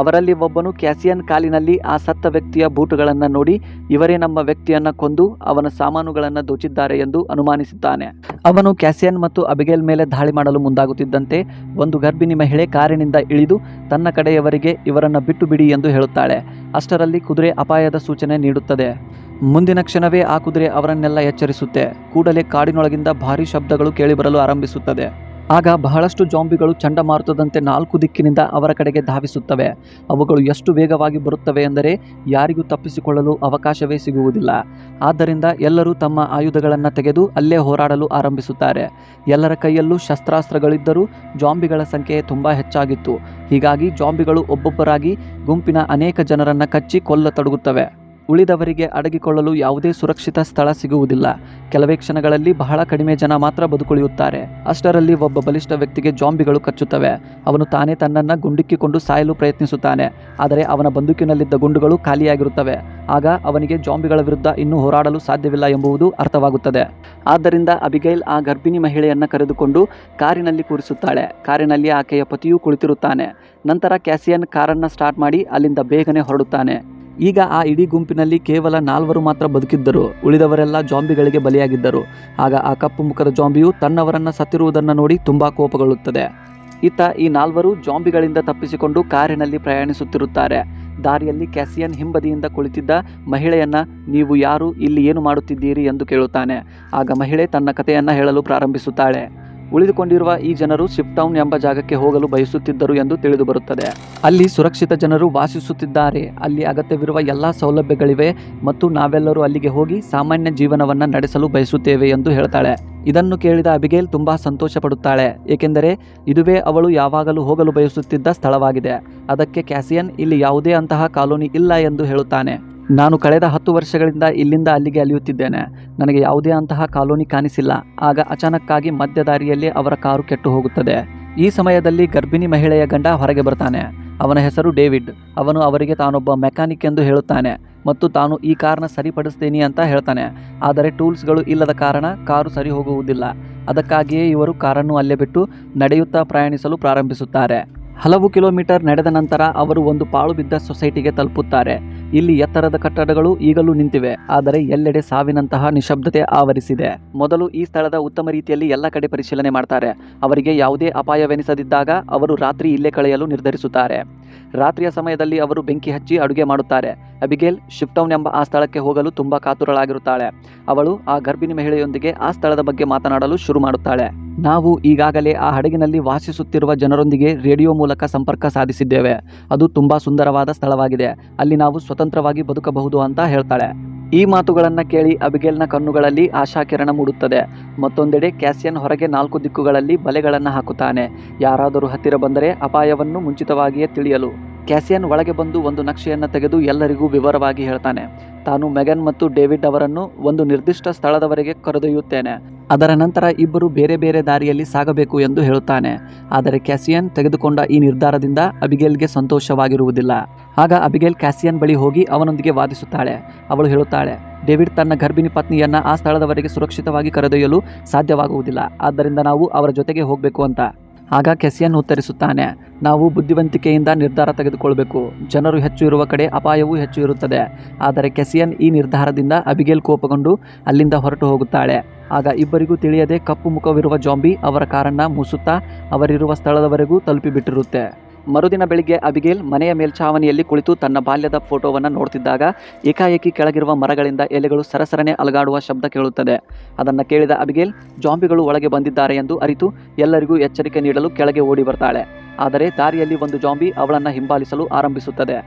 ಅವರಲ್ಲಿ ಒಬ್ಬನು ಕ್ಯಾಸಿಯನ್ ಕಾಲಿನಲ್ಲಿ ಆ ಸತ್ತ ವ್ಯಕ್ತಿಯ ಬೂಟುಗಳನ್ನು ನೋಡಿ ಇವರೇ ನಮ್ಮ ವ್ಯಕ್ತಿಯನ್ನು ಕೊಂದು ಅವನ ಸಾಮಾನುಗಳನ್ನು ದೋಚಿದ್ದಾರೆ ಎಂದು ಅನುಮಾನಿಸುತ್ತಾನೆ. ಅವನು ಕ್ಯಾಸಿಯನ್ ಮತ್ತು ಅಬಿಗೇಲ್ ಮೇಲೆ ದಾಳಿ ಮಾಡಲು ಮುಂದಾಗುತ್ತಿದ್ದಂತೆ ಒಂದು ಗರ್ಭಿಣಿ ಮಹಿಳೆ ಕಾರಿನಿಂದ ಇಳಿದು ತನ್ನ ಕಡೆಯವರಿಗೆ ಇವರನ್ನು ಬಿಟ್ಟು ಬಿಡಿ ಎಂದು ಹೇಳುತ್ತಾಳೆ. ಅಷ್ಟರಲ್ಲಿ ಕುದುರೆ ಅಪಾಯದ ಸೂಚನೆ ನೀಡುತ್ತದೆ. ಮುಂದಿನ ಕ್ಷಣವೇ ಆ ಕುದುರೆ ಅವರನ್ನೆಲ್ಲ ಎಚ್ಚರಿಸುತ್ತೆ. ಕೂಡಲೇ ಕಾಡಿನೊಳಗಿಂದ ಭಾರೀ ಶಬ್ದಗಳು ಕೇಳಿಬರಲು ಆರಂಭಿಸುತ್ತದೆ. ಆಗ ಬಹಳಷ್ಟು ಜಾಂಬಿಗಳು ಚಂಡಮಾರುತದಂತೆ 4 ದಿಕ್ಕಿನಿಂದ ಅವರ ಕಡೆಗೆ ಧಾವಿಸುತ್ತವೆ. ಅವುಗಳು ಎಷ್ಟು ವೇಗವಾಗಿ ಬರುತ್ತವೆ ಎಂದರೆ ಯಾರಿಗೂ ತಪ್ಪಿಸಿಕೊಳ್ಳಲು ಅವಕಾಶವೇ ಸಿಗುವುದಿಲ್ಲ. ಆದ್ದರಿಂದ ಎಲ್ಲರೂ ತಮ್ಮ ಆಯುಧಗಳನ್ನು ತೆಗೆದು ಅಲ್ಲೇ ಹೋರಾಡಲು ಆರಂಭಿಸುತ್ತಾರೆ. ಎಲ್ಲರ ಕೈಯಲ್ಲೂ ಶಸ್ತ್ರಾಸ್ತ್ರಗಳಿದ್ದರೂ ಜಾಂಬಿಗಳ ಸಂಖ್ಯೆ ತುಂಬ ಹೆಚ್ಚಾಗಿತ್ತು. ಹೀಗಾಗಿ ಜಾಂಬಿಗಳು ಒಬ್ಬೊಬ್ಬರಾಗಿ ಗುಂಪಿನ ಅನೇಕ ಜನರನ್ನು ಕಚ್ಚಿ ಕೊಲ್ಲತೊಡಗುತ್ತವೆ. ಉಳಿದವರಿಗೆ ಅಡಗಿಕೊಳ್ಳಲು ಯಾವುದೇ ಸುರಕ್ಷಿತ ಸ್ಥಳ ಸಿಗುವುದಿಲ್ಲ. ಕೆಲವೇ ಕ್ಷಣಗಳಲ್ಲಿ ಬಹಳ ಕಡಿಮೆ ಜನ ಮಾತ್ರ ಬದುಕುಳಿಯುತ್ತಾರೆ. ಅಷ್ಟರಲ್ಲಿ ಒಬ್ಬ ಬಲಿಷ್ಠ ವ್ಯಕ್ತಿಗೆ ಜಾಂಬಿಗಳು ಕಚ್ಚುತ್ತವೆ. ಅವನು ತಾನೇ ತನ್ನನ್ನು ಗುಂಡಿಕ್ಕಿಕೊಂಡು ಸಾಯಲು ಪ್ರಯತ್ನಿಸುತ್ತಾನೆ. ಆದರೆ ಅವನ ಬಂದೂಕಿನಲ್ಲಿದ್ದ ಗುಂಡುಗಳು ಖಾಲಿಯಾಗಿರುತ್ತವೆ. ಆಗ ಅವನಿಗೆ ಜಾಂಬಿಗಳ ವಿರುದ್ಧ ಇನ್ನೂ ಹೋರಾಡಲು ಸಾಧ್ಯವಿಲ್ಲ ಎಂಬುದು ಅರ್ಥವಾಗುತ್ತದೆ. ಆದ್ದರಿಂದ ಅಬಿಗೈಲ್ ಆ ಗರ್ಭಿಣಿ ಮಹಿಳೆಯನ್ನು ಕರೆದುಕೊಂಡು ಕಾರಿನಲ್ಲಿ ಕೂರಿಸುತ್ತಾಳೆ. ಕಾರಿನಲ್ಲಿ ಆಕೆಯ ಪತಿಯೂ ಕುಳಿತಿರುತ್ತಾನೆ. ನಂತರ ಕ್ಯಾಸಿಯನ್ ಕಾರನ್ನು ಸ್ಟಾರ್ಟ್ ಮಾಡಿ ಅಲ್ಲಿಂದ ಬೇಗನೆ ಹೊರಡುತ್ತಾನೆ. ಈಗ ಆ ಇಡೀ ಗುಂಪಿನಲ್ಲಿ ಕೇವಲ 4 ಮಾತ್ರ ಬದುಕಿದ್ದರು. ಉಳಿದವರೆಲ್ಲ ಜಾಂಬಿಗಳಿಗೆ ಬಲಿಯಾಗಿದ್ದರು. ಆಗ ಆ ಕಪ್ಪು ಮುಖದ ಜಾಂಬಿಯು ತನ್ನವರನ್ನು ಸತ್ತಿರುವುದನ್ನು ನೋಡಿ ತುಂಬ ಕೋಪಗೊಳ್ಳುತ್ತದೆ. ಇತ್ತ ಈ 4 ಜಾಂಬಿಗಳಿಂದ ತಪ್ಪಿಸಿಕೊಂಡು ಕಾರಿನಲ್ಲಿ ಪ್ರಯಾಣಿಸುತ್ತಿರುತ್ತಾರೆ. ದಾರಿಯಲ್ಲಿ ಕ್ಯಾಸಿಯನ್ ಹಿಂಬದಿಯಿಂದ ಕುಳಿತಿದ್ದ ಮಹಿಳೆಯನ್ನ ನೀವು ಯಾರು, ಇಲ್ಲಿ ಏನು ಮಾಡುತ್ತಿದ್ದೀರಿ ಎಂದು ಕೇಳುತ್ತಾನೆ. ಆಗ ಮಹಿಳೆ ತನ್ನ ಕಥೆಯನ್ನು ಹೇಳಲು ಪ್ರಾರಂಭಿಸುತ್ತಾಳೆ. ಉಳಿದುಕೊಂಡಿರುವ ಈ ಜನರು ಶಿಫ್ಟೌನ್ ಎಂಬ ಜಾಗಕ್ಕೆ ಹೋಗಲು ಬಯಸುತ್ತಿದ್ದರು ಎಂದು ತಿಳಿದು ಬರುತ್ತದೆ. ಅಲ್ಲಿ ಸುರಕ್ಷಿತ ಜನರು ವಾಸಿಸುತ್ತಿದ್ದಾರೆ. ಅಲ್ಲಿ ಅಗತ್ಯವಿರುವ ಎಲ್ಲ ಸೌಲಭ್ಯಗಳಿವೆ ಮತ್ತು ನಾವೆಲ್ಲರೂ ಅಲ್ಲಿಗೆ ಹೋಗಿ ಸಾಮಾನ್ಯ ಜೀವನವನ್ನು ನಡೆಸಲು ಬಯಸುತ್ತೇವೆ ಎಂದು ಹೇಳ್ತಾಳೆ. ಇದನ್ನು ಕೇಳಿದ ಅಬಿಗೇಲ್ ತುಂಬ ಸಂತೋಷ ಪಡುತ್ತಾಳೆ. ಏಕೆಂದರೆ ಇದುವೇ ಅವಳು ಯಾವಾಗಲೂ ಹೋಗಲು ಬಯಸುತ್ತಿದ್ದ ಸ್ಥಳವಾಗಿದೆ. ಅದಕ್ಕೆ ಕ್ಯಾಸಿಯನ್ ಇಲ್ಲಿ ಯಾವುದೇ ಅಂತಹ ಕಾಲೋನಿ ಇಲ್ಲ ಎಂದು ಹೇಳುತ್ತಾನೆ. ನಾನು ಕಳೆದ 10 ವರ್ಷಗಳಿಂದ ಇಲ್ಲಿಂದ ಅಲ್ಲಿಗೆ ಅಲಿಯುತ್ತಿದ್ದೇನೆ. ನನಗೆ ಯಾವುದೇ ಅಂತಹ ಕಾಲೋನಿ ಕಾಣಿಸಿಲ್ಲ. ಆಗ ಅಚಾನಕ್ಕಾಗಿ ಮಧ್ಯದಾರಿಯಲ್ಲಿ ಅವರ ಕಾರು ಕೆಟ್ಟು ಹೋಗುತ್ತದೆ. ಈ ಸಮಯದಲ್ಲಿ ಗರ್ಭಿಣಿ ಮಹಿಳೆಯ ಗಂಡ ಹೊರಗೆ ಬರ್ತಾನೆ. ಅವನ ಹೆಸರು ಡೇವಿಡ್. ಅವನು ಅವರಿಗೆ ತಾನೊಬ್ಬ ಮೆಕ್ಯಾನಿಕ್ ಎಂದು ಹೇಳುತ್ತಾನೆ ಮತ್ತು ತಾನು ಈ ಕಾರ್ನ ಸರಿಪಡಿಸ್ತೀನಿ ಅಂತ ಹೇಳ್ತಾನೆ. ಆದರೆ ಟೂಲ್ಸ್ಗಳು ಇಲ್ಲದ ಕಾರಣ ಕಾರು ಸರಿ ಹೋಗುವುದಿಲ್ಲ. ಅದಕ್ಕಾಗಿಯೇ ಇವರು ಕಾರನ್ನು ಅಲ್ಲೇ ಬಿಟ್ಟು ನಡೆಯುತ್ತಾ ಪ್ರಯಾಣಿಸಲು ಪ್ರಾರಂಭಿಸುತ್ತಾರೆ. ಹಲವು ಕಿಲೋಮೀಟರ್ ನಡೆದ ನಂತರ ಅವರು ಒಂದು ಪಾಳು ಬಿದ್ದ ಸೊಸೈಟಿಗೆ ತಲುಪುತ್ತಾರೆ. ಇಲ್ಲಿ ಎತ್ತರದ ಕಟ್ಟಡಗಳು ಈಗಲೂ ನಿಂತಿವೆ. ಆದರೆ ಎಲ್ಲೆಡೆ ಸಾವಿನಂತಹ ನಿಶಬ್ದತೆ ಆವರಿಸಿದೆ. ಮೊದಲು ಈ ಸ್ಥಳದ ಉತ್ತಮ ರೀತಿಯಲ್ಲಿ ಎಲ್ಲ ಕಡೆ ಪರಿಶೀಲನೆ ಮಾಡ್ತಾರೆ. ಅವರಿಗೆ ಯಾವುದೇ ಅಪಾಯವೆನಿಸದಿದ್ದಾಗ ಅವರು ರಾತ್ರಿ ಇಲ್ಲೇ ಕಳೆಯಲು ನಿರ್ಧರಿಸುತ್ತಾರೆ. ರಾತ್ರಿಯ ಸಮಯದಲ್ಲಿ ಅವರು ಬೆಂಕಿ ಹಚ್ಚಿ ಅಡುಗೆ ಮಾಡುತ್ತಾರೆ. ಅಬಿಗೇಲ್ ಶಿಫ್ಟೌನ್ ಎಂಬ ಆ ಸ್ಥಳಕ್ಕೆ ಹೋಗಲು ತುಂಬ ಕಾತುರಳಾಗಿರುತ್ತಾಳೆ. ಅವಳು ಆ ಗರ್ಭಿಣಿ ಮಹಿಳೆಯೊಂದಿಗೆ ಆ ಸ್ಥಳದ ಬಗ್ಗೆ ಮಾತನಾಡಲು ಶುರು ಮಾಡುತ್ತಾಳೆ. ನಾವು ಈಗಾಗಲೇ ಆ ಹಡಗಿನಲ್ಲಿ ವಾಸಿಸುತ್ತಿರುವ ಜನರೊಂದಿಗೆ ರೇಡಿಯೋ ಮೂಲಕ ಸಂಪರ್ಕ ಸಾಧಿಸಿದ್ದೇವೆ. ಅದು ತುಂಬ ಸುಂದರವಾದ ಸ್ಥಳವಾಗಿದೆ. ಅಲ್ಲಿ ನಾವು ಸ್ವತಂತ್ರವಾಗಿ ಬದುಕಬಹುದು ಅಂತ ಹೇಳ್ತಾಳೆ. ಈ ಮಾತುಗಳನ್ನು ಕೇಳಿ ಅಬಿಗೇಲ್ನ ಕಣ್ಣುಗಳಲ್ಲಿ ಆಶಾಕಿರಣ ಮೂಡುತ್ತದೆ. ಮತ್ತೊಂದೆಡೆ ಕ್ಯಾಸಿಯನ್ ಹೊರಗೆ 4 ದಿಕ್ಕುಗಳಲ್ಲಿ ಬಲೆಗಳನ್ನು ಹಾಕುತ್ತಾನೆ. ಯಾರಾದರೂ ಹತ್ತಿರ ಬಂದರೆ ಅಪಾಯವನ್ನು ಮುಂಚಿತವಾಗಿಯೇ ತಿಳಿಯಲು. ಕ್ಯಾಸಿಯನ್ ಒಳಗೆ ಬಂದು ಒಂದು ನಕ್ಷೆಯನ್ನು ತೆಗೆದು ಎಲ್ಲರಿಗೂ ವಿವರವಾಗಿ ಹೇಳ್ತಾನೆ. ತಾನು ಮೆಗನ್ ಮತ್ತು ಡೇವಿಡ್ ಅವರನ್ನು ಒಂದು ನಿರ್ದಿಷ್ಟ ಸ್ಥಳದವರೆಗೆ ಕರೆದೊಯ್ಯುತ್ತೇನೆ. ಅದರ ನಂತರ ಇಬ್ಬರು ಬೇರೆ ಬೇರೆ ದಾರಿಯಲ್ಲಿ ಸಾಗಬೇಕು ಎಂದು ಹೇಳುತ್ತಾನೆ. ಆದರೆ ಕ್ಯಾಸಿಯನ್ ತೆಗೆದುಕೊಂಡ ಈ ನಿರ್ಧಾರದಿಂದ ಅಬಿಗೇಲ್ಗೆ ಸಂತೋಷವಾಗಿರುವುದಿಲ್ಲ. ಆಗ ಅಬಿಗೇಲ್ ಕ್ಯಾಸಿಯನ್ ಬಳಿ ಹೋಗಿ ಅವನೊಂದಿಗೆ ವಾದಿಸುತ್ತಾಳೆ. ಅವಳು ಹೇಳುತ್ತಾಳೆ, ಡೇವಿಡ್ ತನ್ನ ಗರ್ಭಿಣಿ ಪತ್ನಿಯನ್ನು ಆ ಸ್ಥಳದವರೆಗೆ ಸುರಕ್ಷಿತವಾಗಿ ಕರೆದೊಯ್ಯಲು ಸಾಧ್ಯವಾಗುವುದಿಲ್ಲ. ಆದ್ದರಿಂದ ನಾವು ಅವರ ಜೊತೆಗೆ ಹೋಗಬೇಕು ಅಂತ. ಆಗ ಕ್ಯಾಸಿಯನ್ ಉತ್ತರಿಸುತ್ತಾನೆ, ನಾವು ಬುದ್ಧಿವಂತಿಕೆಯಿಂದ ನಿರ್ಧಾರ ತೆಗೆದುಕೊಳ್ಬೇಕು. ಜನರು ಹೆಚ್ಚು ಇರುವ ಕಡೆ ಅಪಾಯವೂ ಹೆಚ್ಚು ಇರುತ್ತದೆ. ಆದರೆ ಕ್ಯಾಸಿಯನ್ ಈ ನಿರ್ಧಾರದಿಂದ ಅಬಿಗೇಲ್ ಕೋಪಗೊಂಡು ಅಲ್ಲಿಂದ ಹೊರಟು ಹೋಗುತ್ತಾಳೆ. ಆಗ ಇಬ್ಬರಿಗೂ ತಿಳಿಯದೆ ಕಪ್ಪು ಮುಖವಿರುವ ಜಾಂಬಿ ಅವರ ಕಾರನ್ನು ಮೂಸುತ್ತಾ ಅವರಿರುವ ಸ್ಥಳದವರೆಗೂ ತಲುಪಿಬಿಟ್ಟಿರುತ್ತೆ. ಮರುದಿನ ಬೆಳಿಗ್ಗೆ ಅಬಿಗೇಲ್ ಮನೆಯ ಮೇಲ್ಛಾವಣಿಯಲ್ಲಿ ಕುಳಿತು ತನ್ನ ಬಾಲ್ಯದ ಫೋಟೋವನ್ನು ನೋಡ್ತಿದ್ದಾಗ ಏಕಾಏಕಿ ಕೆಳಗಿರುವ ಮರಗಳಿಂದ ಎಲೆಗಳು ಸರಸರನೆ ಅಲಗಾಡುವ ಶಬ್ದ ಕೇಳುತ್ತದೆ. ಅದನ್ನು ಕೇಳಿದ ಅಬಿಗೇಲ್ ಜಾಂಬಿಗಳು ಒಳಗೆ ಬಂದಿದ್ದಾರೆ ಎಂದು ಅರಿತು ಎಲ್ಲರಿಗೂ ಎಚ್ಚರಿಕೆ ನೀಡಲು ಕೆಳಗೆ ಓಡಿ ಬರ್ತಾಳೆ. ಆದರೆ ದಾರಿಯಲ್ಲಿ ಒಂದು ಜಾಂಬಿ ಅವಳನ್ನು ಹಿಂಬಾಲಿಸಲು ಆರಂಭಿಸುತ್ತದೆ.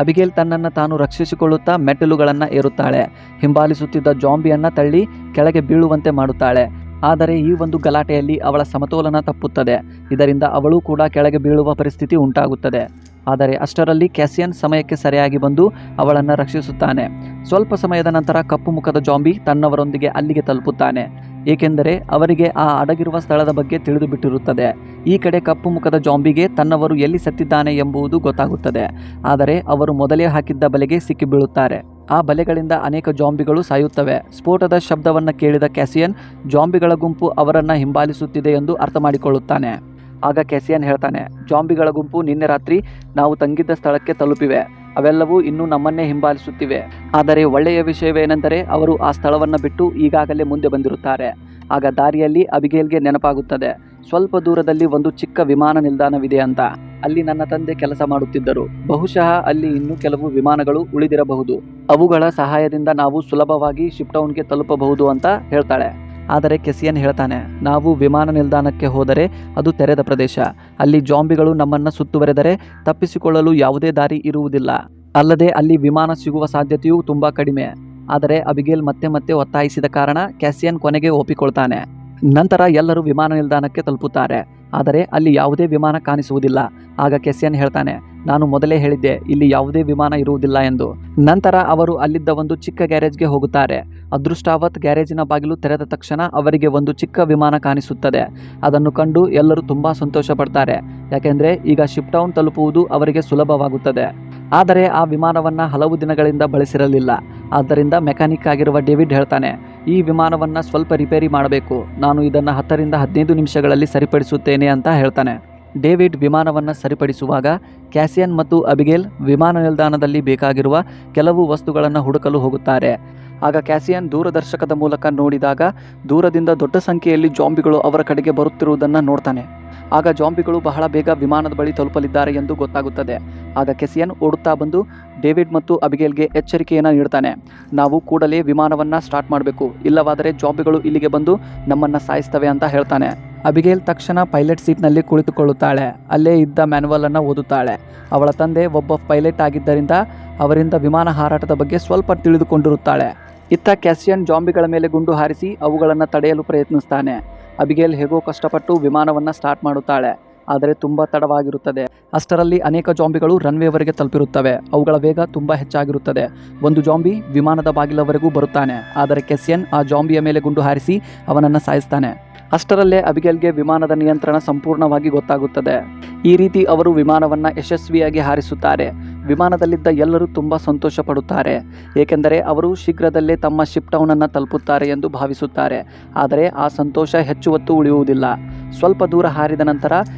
ಅಬಿಗೇಲ್ ತನ್ನನ್ನು ತಾನು ರಕ್ಷಿಸಿಕೊಳ್ಳುತ್ತಾ ಮೆಟ್ಟಿಲುಗಳನ್ನು ಏರುತ್ತಾಳೆ. ಹಿಂಬಾಲಿಸುತ್ತಿದ್ದ ಜಾಂಬಿಯನ್ನು ತಳ್ಳಿ ಕೆಳಗೆ ಬೀಳುವಂತೆ ಮಾಡುತ್ತಾಳೆ. ಆದರೆ ಈ ಒಂದು ಗಲಾಟೆಯಲ್ಲಿ ಅವಳ ಸಮತೋಲನ ತಪ್ಪುತ್ತದೆ. ಇದರಿಂದ ಅವಳು ಕೂಡ ಕೆಳಗೆ ಬೀಳುವ ಪರಿಸ್ಥಿತಿ ಉಂಟಾಗುತ್ತದೆ. ಆದರೆ ಅಷ್ಟರಲ್ಲಿ ಕ್ಯಾಸಿಯನ್ ಸಮಯಕ್ಕೆ ಸರಿಯಾಗಿ ಬಂದು ಅವಳನ್ನು ರಕ್ಷಿಸುತ್ತಾನೆ. ಸ್ವಲ್ಪ ಸಮಯದ ನಂತರ ಕಪ್ಪು ಮುಖದ ಜಾಂಬಿ ತನ್ನವರೊಂದಿಗೆ ಅಲ್ಲಿಗೆ ತಲುಪುತ್ತಾನೆ. ಏಕೆಂದರೆ ಅವರಿಗೆ ಆ ಅಡಗಿರುವ ಸ್ಥಳದ ಬಗ್ಗೆ ತಿಳಿದು ಬಿಟ್ಟಿರುತ್ತದೆ. ಈ ಕಡೆ ಕಪ್ಪು ಮುಖದ ಜಾಂಬಿಗೆ ತನ್ನವರು ಎಲ್ಲಿ ಸತ್ತಿದ್ದಾನೆ ಎಂಬುದು ಗೊತ್ತಾಗುತ್ತದೆ. ಆದರೆ ಅವರು ಮೊದಲೇ ಹಾಕಿದ್ದ ಬಲೆಗೆ ಸಿಕ್ಕಿಬೀಳುತ್ತಾರೆ. ಆ ಬಲೆಗಳಿಂದ ಅನೇಕ ಜಾಂಬಿಗಳು ಸಾಯುತ್ತವೆ. ಸ್ಫೋಟದ ಶಬ್ದವನ್ನು ಕೇಳಿದ ಕ್ಯಾಸಿಯನ್ ಜಾಂಬಿಗಳ ಗುಂಪು ಅವರನ್ನು ಹಿಂಬಾಲಿಸುತ್ತಿದೆ ಎಂದು ಅರ್ಥ ಮಾಡಿಕೊಳ್ಳುತ್ತಾನೆ. ಆಗ ಕ್ಯಾಸಿಯನ್ ಹೇಳ್ತಾನೆ, ಜಾಂಬಿಗಳ ಗುಂಪು ನಿನ್ನೆ ರಾತ್ರಿ ನಾವು ತಂಗಿದ್ದ ಸ್ಥಳಕ್ಕೆ ತಲುಪಿವೆ. ಅವೆಲ್ಲವೂ ಇನ್ನೂ ನಮ್ಮನ್ನೇ ಹಿಂಬಾಲಿಸುತ್ತಿವೆ. ಆದರೆ ಒಳ್ಳೆಯ ವಿಷಯವೇನೆಂದರೆ ಅವರು ಆ ಸ್ಥಳವನ್ನು ಬಿಟ್ಟು ಈಗಾಗಲೇ ಮುಂದೆ ಬಂದಿರುತ್ತಾರೆ. ಆಗ ದಾರಿಯಲ್ಲಿ ಅಬಿಗೇಲ್ಗೆ ನೆನಪಾಗುತ್ತದೆ, ಸ್ವಲ್ಪ ದೂರದಲ್ಲಿ ಒಂದು ಚಿಕ್ಕ ವಿಮಾನ ನಿಲ್ದಾಣವಿದೆ ಅಂತ. ಅಲ್ಲಿ ನನ್ನ ತಂದೆ ಕೆಲಸ ಮಾಡುತ್ತಿದ್ದರು. ಬಹುಶಃ ಅಲ್ಲಿ ಇನ್ನೂ ಕೆಲವು ವಿಮಾನಗಳು ಉಳಿದಿರಬಹುದು. ಅವುಗಳ ಸಹಾಯದಿಂದ ನಾವು ಸುಲಭವಾಗಿ ಶಿಪ್ಟೌನ್ಗೆ ತಲುಪಬಹುದು ಅಂತ ಹೇಳ್ತಾಳೆ. ಆದರೆ ಕ್ಯಾಸಿಯನ್ ಹೇಳ್ತಾನೆ, ನಾವು ವಿಮಾನ ನಿಲ್ದಾಣಕ್ಕೆ ಹೋದರೆ ಅದು ತೆರೆದ ಪ್ರದೇಶ. ಅಲ್ಲಿ ಜಾಂಬಿಗಳು ನಮ್ಮನ್ನು ಸುತ್ತುವರೆದರೆ ತಪ್ಪಿಸಿಕೊಳ್ಳಲು ಯಾವುದೇ ದಾರಿ ಇರುವುದಿಲ್ಲ. ಅಲ್ಲದೆ ಅಲ್ಲಿ ವಿಮಾನ ಸಿಗುವ ಸಾಧ್ಯತೆಯೂ ತುಂಬ ಕಡಿಮೆ. ಆದರೆ ಅಬಿಗೇಲ್ ಮತ್ತೆ ಮತ್ತೆ ಒತ್ತಾಯಿಸಿದ ಕಾರಣ ಕ್ಯಾಸಿಯನ್ ಕೊನೆಗೆ ಒಪ್ಪಿಕೊಳ್ತಾನೆ. ನಂತರ ಎಲ್ಲರೂ ವಿಮಾನ ನಿಲ್ದಾಣಕ್ಕೆ ತಲುಪುತ್ತಾರೆ. ಆದರೆ ಅಲ್ಲಿ ಯಾವುದೇ ವಿಮಾನ ಕಾಣಿಸುವುದಿಲ್ಲ. ಆಗ ಕ್ಯಾಸಿಯನ್ ಹೇಳ್ತಾನೆ, ನಾನು ಮೊದಲೇ ಹೇಳಿದ್ದೆ ಇಲ್ಲಿ ಯಾವುದೇ ವಿಮಾನ ಇರುವುದಿಲ್ಲ ಎಂದು. ನಂತರ ಅವರು ಅಲ್ಲಿದ್ದ ಒಂದು ಚಿಕ್ಕ ಗ್ಯಾರೇಜ್ಗೆ ಹೋಗುತ್ತಾರೆ. ಅದೃಷ್ಟಾವತ್ ಗ್ಯಾರೇಜಿನ ಬಾಗಿಲು ತೆರೆದ ತಕ್ಷಣ ಅವರಿಗೆ ಒಂದು ಚಿಕ್ಕ ವಿಮಾನ ಕಾಣಿಸುತ್ತದೆ. ಅದನ್ನು ಕಂಡು ಎಲ್ಲರೂ ತುಂಬ ಸಂತೋಷ ಪಡ್ತಾರೆ. ಯಾಕೆಂದರೆ ಈಗ ಶಿಪ್ಟೌನ್ ತಲುಪುವುದು ಅವರಿಗೆ ಸುಲಭವಾಗುತ್ತದೆ. ಆದರೆ ಆ ವಿಮಾನವನ್ನು ಹಲವು ದಿನಗಳಿಂದ ಬಳಸಿರಲಿಲ್ಲ. ಆದ್ದರಿಂದ ಮೆಕ್ಯಾನಿಕ್ ಆಗಿರುವ ಡೇವಿಡ್ ಹೇಳ್ತಾನೆ, ಈ ವಿಮಾನವನ್ನು ಸ್ವಲ್ಪ ರಿಪೇರಿ ಮಾಡಬೇಕು. ನಾನು ಇದನ್ನು 10 ರಿಂದ 15 ನಿಮಿಷಗಳಲ್ಲಿ ಸರಿಪಡಿಸುತ್ತೇನೆ ಅಂತ ಹೇಳ್ತಾನೆ. ಡೇವಿಡ್ ವಿಮಾನವನ್ನು ಸರಿಪಡಿಸುವಾಗ ಕ್ಯಾಸಿಯನ್ ಮತ್ತು ಅಬಿಗೇಲ್ ವಿಮಾನ ನಿಲ್ದಾಣದಲ್ಲಿ ಬೇಕಾಗಿರುವ ಕೆಲವು ವಸ್ತುಗಳನ್ನು ಹುಡುಕಲು ಹೋಗುತ್ತಾರೆ. ಆಗ ಕ್ಯಾಸಿಯನ್ ದೂರದರ್ಶಕದ ಮೂಲಕ ನೋಡಿದಾಗ ದೂರದಿಂದ ದೊಡ್ಡ ಸಂಖ್ಯೆಯಲ್ಲಿ ಜಾಂಬಿಗಳು ಅವರ ಕಡೆಗೆ ಬರುತ್ತಿರುವುದನ್ನು ನೋಡ್ತಾನೆ. ಆಗ ಜಾಂಬಿಗಳು ಬಹಳ ಬೇಗ ವಿಮಾನದ ಬಳಿ ತಲುಪಲಿದ್ದಾರೆ ಎಂದು ಗೊತ್ತಾಗುತ್ತದೆ. ಆಗ ಕ್ಯಾಸಿಯನ್ ಓಡುತ್ತಾ ಬಂದು ಡೇವಿಡ್ ಮತ್ತು ಅಬಿಗೇಲ್ಗೆ ಎಚ್ಚರಿಕೆಯನ್ನು ನೀಡ್ತಾನೆ. ನಾವು ಕೂಡಲೇ ವಿಮಾನವನ್ನು ಸ್ಟಾರ್ಟ್ ಮಾಡಬೇಕು, ಇಲ್ಲವಾದರೆ ಜಾಂಬಿಗಳು ಇಲ್ಲಿಗೆ ಬಂದು ನಮ್ಮನ್ನು ಸಾಯಿಸ್ತವೆ ಅಂತ ಹೇಳ್ತಾನೆ. ಅಬಿಗೇಲ್ ತಕ್ಷಣ ಪೈಲಟ್ ಸೀಟ್ನಲ್ಲಿ ಕುಳಿತುಕೊಳ್ಳುತ್ತಾಳೆ. ಅಲ್ಲೇ ಇದ್ದ ಮ್ಯಾನ್ಯುವಲ್ ಅನ್ನು ಓದುತ್ತಾಳೆ. ಅವಳ ತಂದೆ ಒಬ್ಬ ಪೈಲಟ್ ಆಗಿದ್ದರಿಂದ ಅವರಿಂದ ವಿಮಾನ ಹಾರಾಟದ ಬಗ್ಗೆ ಸ್ವಲ್ಪ ತಿಳಿದುಕೊಂಡಿರುತ್ತಾಳೆ. ಇತ್ತ ಕ್ಯಾಸಿಯನ್ ಜಾಂಬಿಗಳ ಮೇಲೆ ಗುಂಡು ಹಾರಿಸಿ ಅವುಗಳನ್ನು ತಡೆಯಲು ಪ್ರಯತ್ನಿಸ್ತಾನೆ. ಅಬಿಗೇಲ್ ಹೇಗೋ ಕಷ್ಟಪಟ್ಟು ವಿಮಾನವನ್ನು ಸ್ಟಾರ್ಟ್ ಮಾಡುತ್ತಾಳೆ. ಆದರೆ ತುಂಬ ತಡವಾಗಿರುತ್ತದೆ. ಅಷ್ಟರಲ್ಲಿ ಅನೇಕ ಜಾಂಬಿಗಳು ರನ್ವೇವರೆಗೆ ತಲುಪಿರುತ್ತವೆ. ಅವುಗಳ ವೇಗ ತುಂಬ ಹೆಚ್ಚಾಗಿರುತ್ತದೆ. ಒಂದು ಜಾಂಬಿ ವಿಮಾನದ ಬಾಗಿಲವರೆಗೂ ಬರುತ್ತಾನೆ. ಆದರೆ ಕ್ಯಾಸಿಯನ್ ಆ ಜಾಂಬಿಯ ಮೇಲೆ ಗುಂಡು ಹಾರಿಸಿ ಅವನನ್ನು ಸಾಯಿಸ್ತಾನೆ. ಅಷ್ಟರಲ್ಲೇ ಅಬಿಗೇಲ್ಗೆ ವಿಮಾನದ ನಿಯಂತ್ರಣ ಸಂಪೂರ್ಣವಾಗಿ ಗೊತ್ತಾಗುತ್ತದೆ. ಈ ರೀತಿ ಅವರು ವಿಮಾನವನ್ನು ಯಶಸ್ವಿಯಾಗಿ ಹಾರಿಸುತ್ತಾರೆ. ವಿಮಾನದಲ್ಲಿದ್ದ ಎಲ್ಲರೂ ತುಂಬ ಸಂತೋಷ ಪಡುತ್ತಾರೆ. ಏಕೆಂದರೆ ಅವರು ಶೀಘ್ರದಲ್ಲೇ ತಮ್ಮ ಶಿಪ್ಟೌನನ್ನು ತಲುಪುತ್ತಾರೆ ಎಂದು ಭಾವಿಸುತ್ತಾರೆ. ಆದರೆ ಆ ಸಂತೋಷ ಹೆಚ್ಚು ಹೊತ್ತು ಉಳಿಯುವುದಿಲ್ಲ. ಸ್ವಲ್ಪ ದೂರ ಹಾರಿದ ನಂತರ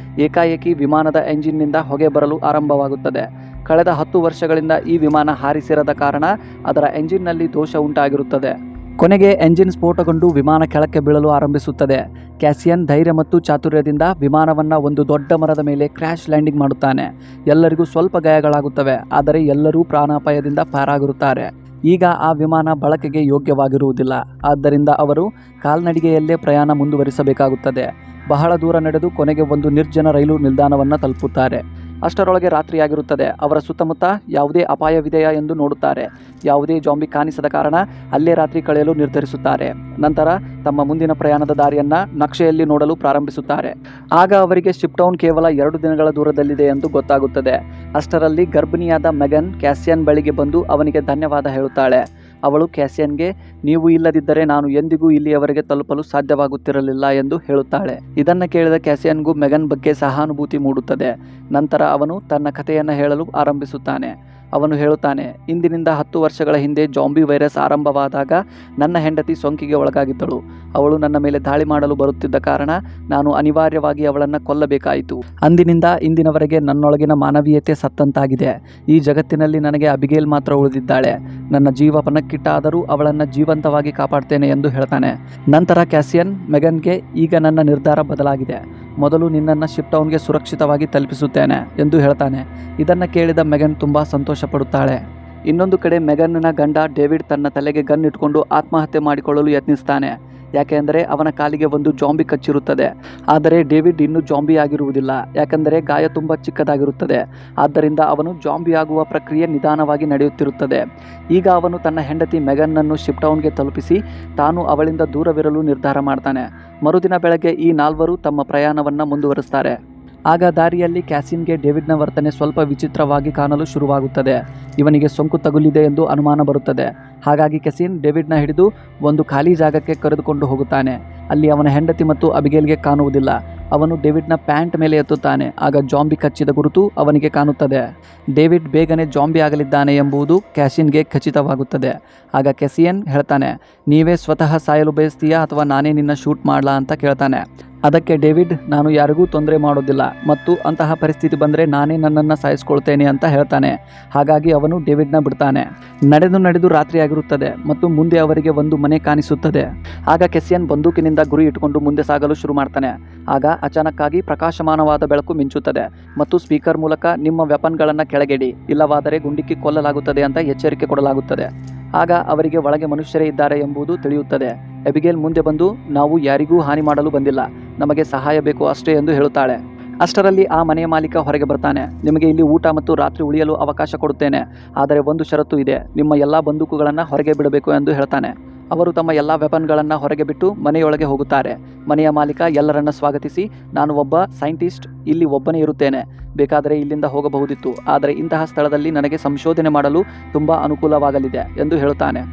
ಏಕಾಏಕಿ ವಿಮಾನದ ಎಂಜಿನ್ನಿಂದ ಹೊಗೆ ಬರಲು ಆರಂಭವಾಗುತ್ತದೆ. ಕಳೆದ 10 ವರ್ಷಗಳಿಂದ ಈ ವಿಮಾನ ಹಾರಿಸಿರದ ಕಾರಣ ಅದರ ಎಂಜಿನ್ನಲ್ಲಿ ದೋಷ ಉಂಟಾಗಿರುತ್ತದೆ. ಕೊನೆಗೆ ಎಂಜಿನ್ ಸ್ಫೋಟಗೊಂಡು ವಿಮಾನ ಕೆಳಕ್ಕೆ ಬೀಳಲು ಆರಂಭಿಸುತ್ತದೆ. ಕ್ಯಾಸಿಯನ್ ಧೈರ್ಯ ಮತ್ತು ಚಾತುರ್ಯದಿಂದ ವಿಮಾನವನ್ನು ಒಂದು ದೊಡ್ಡ ಮರದ ಮೇಲೆ ಕ್ರ್ಯಾಶ್ ಲ್ಯಾಂಡಿಂಗ್ ಮಾಡುತ್ತಾನೆ. ಎಲ್ಲರಿಗೂ ಸ್ವಲ್ಪ ಗಾಯಗಳಾಗುತ್ತವೆ. ಆದರೆ ಎಲ್ಲರೂ ಪ್ರಾಣಾಪಾಯದಿಂದ ಪಾರಾಗಿರುತ್ತಾರೆ. ಈಗ ಆ ವಿಮಾನ ಬಳಕೆಗೆ ಯೋಗ್ಯವಾಗಿರುವುದಿಲ್ಲ. ಆದ್ದರಿಂದ ಅವರು ಕಾಲ್ನಡಿಗೆಯಲ್ಲೇ ಪ್ರಯಾಣ ಮುಂದುವರಿಸಬೇಕಾಗುತ್ತದೆ. ಬಹಳ ದೂರ ನಡೆದು ಕೊನೆಗೆ ಒಂದು ನಿರ್ಜನ ರೈಲು ನಿಲ್ದಾಣವನ್ನು ತಲುಪುತ್ತಾರೆ. ಅಷ್ಟರೊಳಗೆ ರಾತ್ರಿಯಾಗಿರುತ್ತದೆ. ಅವರ ಸುತ್ತಮುತ್ತ ಯಾವುದೇ ಅಪಾಯವಿದೆಯಾ ಎಂದು ನೋಡುತ್ತಾರೆ. ಯಾವುದೇ ಜಾಂಬಿ ಕಾಣಿಸದ ಕಾರಣ ಅಲ್ಲೇ ರಾತ್ರಿ ಕಳೆಯಲು ನಿರ್ಧರಿಸುತ್ತಾರೆ. ನಂತರ ತಮ್ಮ ಮುಂದಿನ ಪ್ರಯಾಣದ ದಾರಿಯನ್ನು ನಕ್ಷೆಯಲ್ಲಿ ನೋಡಲು ಪ್ರಾರಂಭಿಸುತ್ತಾರೆ. ಆಗ ಅವರಿಗೆ ಶಿಪ್ಟೌನ್ ಕೇವಲ 2 ದಿನಗಳ ದೂರದಲ್ಲಿದೆ ಎಂದು ಗೊತ್ತಾಗುತ್ತದೆ. ಅಷ್ಟರಲ್ಲಿ ಗರ್ಭಿಣಿಯಾದ ಮೆಗನ್ ಕ್ಯಾಸಿಯನ್ ಬಳಿಗೆ ಬಂದು ಅವನಿಗೆ ಧನ್ಯವಾದ ಹೇಳುತ್ತಾಳೆ. ಅವಳು ಕ್ಯಾಸಿಯನ್ಗೆ, ನೀವು ಇಲ್ಲದಿದ್ದರೆ ನಾನು ಎಂದಿಗೂ ಇಲ್ಲಿಯವರೆಗೆ ತಲುಪಲು ಸಾಧ್ಯವಾಗುತ್ತಿರಲಿಲ್ಲ ಎಂದು ಹೇಳುತ್ತಾಳೆ. ಇದನ್ನು ಕೇಳಿದ ಕ್ಯಾಸಿಯನ್ಗೂ ಮೆಗನ್ ಬಗ್ಗೆ ಸಹಾನುಭೂತಿ ಮೂಡುತ್ತದೆ. ನಂತರ ಅವನು ತನ್ನ ಕಥೆಯನ್ನು ಹೇಳಲು ಆರಂಭಿಸುತ್ತಾನೆ. ಅವನು ಹೇಳುತ್ತಾನೆ, ಇಂದಿನಿಂದ 10 ವರ್ಷಗಳ ಹಿಂದೆ ಜಾಂಬಿ ವೈರಸ್ ಆರಂಭವಾದಾಗ ನನ್ನ ಹೆಂಡತಿ ಸೋಂಕಿಗೆ ಒಳಗಾಗಿದ್ದಳು. ಅವಳು ನನ್ನ ಮೇಲೆ ದಾಳಿ ಮಾಡಲು ಬರುತ್ತಿದ್ದ ಕಾರಣ ನಾನು ಅನಿವಾರ್ಯವಾಗಿ ಅವಳನ್ನು ಕೊಲ್ಲಬೇಕಾಯಿತು. ಅಂದಿನಿಂದ ಇಂದಿನವರೆಗೆ ನನ್ನೊಳಗಿನ ಮಾನವೀಯತೆ ಸತ್ತಂತಾಗಿದೆ. ಈ ಜಗತ್ತಿನಲ್ಲಿ ನನಗೆ ಅಬಿಗೇಲ್ ಮಾತ್ರ ಉಳಿದಿದ್ದಾಳೆ. ನನ್ನ ಜೀವ ಪಣಕ್ಕಿಟ್ಟಾದರೂ ಅವಳನ್ನು ಜೀವಂತವಾಗಿ ಕಾಪಾಡ್ತೇನೆ ಎಂದು ಹೇಳ್ತಾನೆ. ನಂತರ ಕ್ಯಾಸಿಯನ್ ಮೆಗನ್ಗೆ, ಈಗ ನನ್ನ ನಿರ್ಧಾರ ಬದಲಾಗಿದೆ. ಮೊದಲು ನಿನ್ನನ್ನು ಶಿಪ್ ಟೌನ್ಗೆ ಸುರಕ್ಷಿತವಾಗಿ ತಲುಪಿಸುತ್ತೇನೆ ಎಂದು ಹೇಳ್ತಾನೆ. ಇದನ್ನು ಕೇಳಿದ ಮೆಗನ್ ತುಂಬ ಸಂತೋಷ ಪಡುತ್ತಾಳೆ. ಇನ್ನೊಂದು ಕಡೆ ಮೆಗನ್ನ ಗಂಡ ಡೇವಿಡ್ ತನ್ನ ತಲೆಗೆ ಗನ್ ಇಟ್ಕೊಂಡು ಆತ್ಮಹತ್ಯೆ ಮಾಡಿಕೊಳ್ಳಲು ಯತ್ನಿಸ್ತಾನೆ. ಯಾಕೆಂದರೆ ಅವನ ಕಾಲಿಗೆ ಒಂದು ಜಾಂಬಿ ಕಚ್ಚಿರುತ್ತದೆ. ಆದರೆ ಡೇವಿಡ್ ಇನ್ನೂ ಜಾಂಬಿ ಆಗಿರುವುದಿಲ್ಲ, ಯಾಕೆಂದರೆ ಗಾಯ ತುಂಬ ಚಿಕ್ಕದಾಗಿರುತ್ತದೆ. ಆದ್ದರಿಂದ ಅವನು ಜಾಂಬಿ ಆಗುವ ಪ್ರಕ್ರಿಯೆ ನಿಧಾನವಾಗಿ ನಡೆಯುತ್ತಿರುತ್ತದೆ. ಈಗ ಅವನು ತನ್ನ ಹೆಂಡತಿ ಮೆಗನ್ನನ್ನು ಶಿಪ್ ಟೌನ್ಗೆ ತಲುಪಿಸಿ ತಾನು ಅವಳಿಂದ ದೂರವಿರಲು ನಿರ್ಧಾರ ಮಾಡ್ತಾನೆ. ಮರುದಿನ ಬೆಳಗ್ಗೆ ಈ ನಾಲ್ವರು ತಮ್ಮ ಪ್ರಯಾಣವನ್ನು ಮುಂದುವರಿಸ್ತಾರೆ. ಆಗ ದಾರಿಯಲ್ಲಿ ಕ್ಯಾಸಿನ್ಗೆ ಡೇವಿಡ್ನ ವರ್ತನೆ ಸ್ವಲ್ಪ ವಿಚಿತ್ರವಾಗಿ ಕಾಣಲು ಶುರುವಾಗುತ್ತದೆ. ಇವನಿಗೆ ಸೋಂಕು ತಗುಲಿದೆ ಎಂದು ಅನುಮಾನ ಬರುತ್ತದೆ. ಹಾಗಾಗಿ ಕ್ಯಾಸಿನ್ ಡೇವಿಡ್ನ ಹಿಡಿದು ಒಂದು ಖಾಲಿ ಜಾಗಕ್ಕೆ ಕರೆದುಕೊಂಡು ಹೋಗುತ್ತಾನೆ. ಅಲ್ಲಿ ಅವನ ಹೆಂಡತಿ ಮತ್ತು ಅಬಿಗೇಲ್ಗೆ ಕಾಣುವುದಿಲ್ಲ. ಅವನು ಡೇವಿಡ್ನ ಪ್ಯಾಂಟ್ ಮೇಲೆ ಎತ್ತುತ್ತಾನೆ. ಆಗ ಜಾಂಬಿ ಕಚ್ಚಿದ ಗುರುತು ಅವನಿಗೆ ಕಾಣುತ್ತದೆ. ಡೇವಿಡ್ ಬೇಗನೆ ಜಾಂಬಿ ಆಗಲಿದ್ದಾನೆ ಎಂಬುದು ಕ್ಯಾಸಿನ್ಗೆ ಖಚಿತವಾಗುತ್ತದೆ. ಆಗ ಕ್ಯಾಸಿಯನ್ ಹೇಳ್ತಾನೆ, ನೀವೇ ಸ್ವತಃ ಸಾಯಲು ಬಯಸ್ತೀಯಾ ಅಥವಾ ನಾನೇ ನಿನ್ನ ಶೂಟ್ ಮಾಡಲಾ ಅಂತ ಕೇಳ್ತಾನೆ. ಅದಕ್ಕೆ ಡೇವಿಡ್, ನಾನು ಯಾರಿಗೂ ತೊಂದರೆ ಮಾಡೋದಿಲ್ಲ ಮತ್ತು ಅಂತಹ ಪರಿಸ್ಥಿತಿ ಬಂದರೆ ನಾನೇ ನನ್ನನ್ನು ಸಾಯಿಸ್ಕೊಳ್ತೇನೆ ಅಂತ ಹೇಳ್ತಾನೆ. ಹಾಗಾಗಿ ಅವನು ಡೇವಿಡ್ನ ಬಿಡ್ತಾನೆ. ನಡೆದು ರಾತ್ರಿ ಆಗಿರುತ್ತದೆ ಮತ್ತು ಮುಂದೆ ಅವರಿಗೆ ಒಂದು ಮನೆ ಕಾಣಿಸುತ್ತದೆ. ಆಗ ಕ್ಯಾಸಿಯನ್ ಬಂದೂಕಿನಿಂದ ಗುರಿ ಇಟ್ಟುಕೊಂಡು ಮುಂದೆ ಸಾಗಲು ಶುರು ಮಾಡ್ತಾನೆ. ಆಗ ಅಚಾನಕ್ಕಾಗಿ ಪ್ರಕಾಶಮಾನವಾದ ಬೆಳಕು ಮಿಂಚುತ್ತದೆ ಮತ್ತು ಸ್ಪೀಕರ್ ಮೂಲಕ ನಿಮ್ಮ ವೆಪನ್ಗಳನ್ನು ಕೆಳಗೆಡಿ, ಇಲ್ಲವಾದರೆ ಗುಂಡಿಕ್ಕಿ ಕೊಲ್ಲಲಾಗುತ್ತದೆ ಅಂತ ಎಚ್ಚರಿಕೆ ಕೊಡಲಾಗುತ್ತದೆ. ಆಗ ಅವರಿಗೆ ಒಳಗೆ ಮನುಷ್ಯರೇ ಇದ್ದಾರೆ ಎಂಬುದು ತಿಳಿಯುತ್ತದೆ. ಅಬಿಗೇಲ್ ಮುಂದೆ ಬಂದು, ನಾವು ಯಾರಿಗೂ ಹಾನಿ ಮಾಡಲು ಬಂದಿಲ್ಲ, ನಮಗೆ ಸಹಾಯ ಬೇಕು ಅಷ್ಟೇ ಎಂದು ಹೇಳುತ್ತಾಳೆ. ಅಷ್ಟರಲ್ಲಿ ಆ ಮನೆಯ ಮಾಲೀಕ ಹೊರಗೆ ಬರ್ತಾನೆ. ನಿಮಗೆ ಇಲ್ಲಿ ಊಟ ಮತ್ತು ರಾತ್ರಿ ಉಳಿಯಲು ಅವಕಾಶ ಕೊಡುತ್ತೇನೆ, ಆದರೆ ಒಂದು ಷರತ್ತು ಇದೆ, ನಿಮ್ಮ ಎಲ್ಲ ಬಂದೂಕುಗಳನ್ನು ಹೊರಗೆ ಬಿಡಬೇಕು ಎಂದು ಹೇಳ್ತಾನೆ. ಅವರು ತಮ್ಮ ಎಲ್ಲ ವೆಪನ್ಗಳನ್ನು ಹೊರಗೆ ಬಿಟ್ಟು ಮನೆಯೊಳಗೆ ಹೋಗುತ್ತಾರೆ. ಮನೆಯ ಮಾಲೀಕ ಎಲ್ಲರನ್ನ ಸ್ವಾಗತಿಸಿ, ನಾನು ಒಬ್ಬ ಸೈಂಟಿಸ್ಟ್, ಇಲ್ಲಿ ಒಬ್ಬನೇ ಇರುತ್ತೇನೆ, ಬೇಕಾದರೆ ಇಲ್ಲಿಂದ ಹೋಗಬಹುದಿತ್ತು, ಆದರೆ ಇಂತಹ ಸ್ಥಳದಲ್ಲಿ ನನಗೆ ಸಂಶೋಧನೆ ಮಾಡಲು ತುಂಬ ಅನುಕೂಲವಾಗಲಿದೆ ಎಂದು ಹೇಳುತ್ತಾನೆ.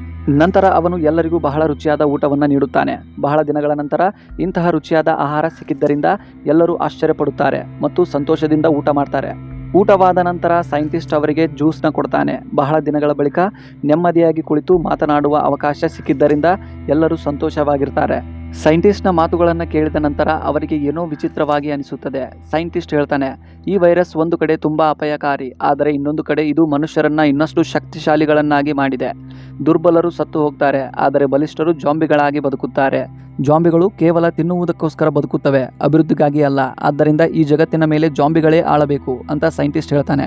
ನಂತರ ಅವನು ಎಲ್ಲರಿಗೂ ಬಹಳ ರುಚಿಯಾದ ಊಟವನ್ನು ನೀಡುತ್ತಾನೆ. ಬಹಳ ದಿನಗಳ ನಂತರ ಇಂತಹ ರುಚಿಯಾದ ಆಹಾರ ಸಿಕ್ಕಿದ್ದರಿಂದ ಎಲ್ಲರೂ ಆಶ್ಚರ್ಯಪಡುತ್ತಾರೆ ಮತ್ತು ಸಂತೋಷದಿಂದ ಊಟ ಮಾಡ್ತಾರೆ. ಊಟವಾದ ನಂತರ ಸೈಂಟಿಸ್ಟ್ ಅವರಿಗೆ ಜ್ಯೂಸ್ನ ಕೊಡ್ತಾನೆ. ಬಹಳ ದಿನಗಳ ಬಳಿಕ ನೆಮ್ಮದಿಯಾಗಿ ಕುಳಿತು ಮಾತನಾಡುವ ಅವಕಾಶ ಸಿಕ್ಕಿದ್ದರಿಂದ ಎಲ್ಲರೂ ಸಂತೋಷವಾಗಿರ್ತಾರೆ. ಸೈಂಟಿಸ್ಟ್ನ ಮಾತುಗಳನ್ನು ಕೇಳಿದ ನಂತರ ಅವರಿಗೆ ಏನೋ ವಿಚಿತ್ರವಾಗಿ ಅನಿಸುತ್ತದೆ. ಸೈಂಟಿಸ್ಟ್ ಹೇಳ್ತಾನೆ, ಈ ವೈರಸ್ ಒಂದು ಕಡೆ ತುಂಬ ಅಪಾಯಕಾರಿ, ಆದರೆ ಇನ್ನೊಂದು ಕಡೆ ಇದು ಮನುಷ್ಯರನ್ನು ಇನ್ನಷ್ಟು ಶಕ್ತಿಶಾಲಿಗಳನ್ನಾಗಿ ಮಾಡಿದೆ. ದುರ್ಬಲರು ಸತ್ತು ಹೋಗ್ತಾರೆ, ಆದರೆ ಬಲಿಷ್ಠರು ಜಾಂಬಿಗಳಾಗಿ ಬದುಕುತ್ತಾರೆ. ಜಾಂಬಿಗಳು ಕೇವಲ ತಿನ್ನುವುದಕ್ಕೋಸ್ಕರ ಬದುಕುತ್ತವೆ, ಅಭಿವೃದ್ಧಿಗಾಗಿ ಅಲ್ಲ. ಆದ್ದರಿಂದ ಈ ಜಗತ್ತಿನ ಮೇಲೆ ಜಾಂಬಿಗಳೇ ಆಳಬೇಕು ಅಂತ ಸೈಂಟಿಸ್ಟ್ ಹೇಳ್ತಾನೆ.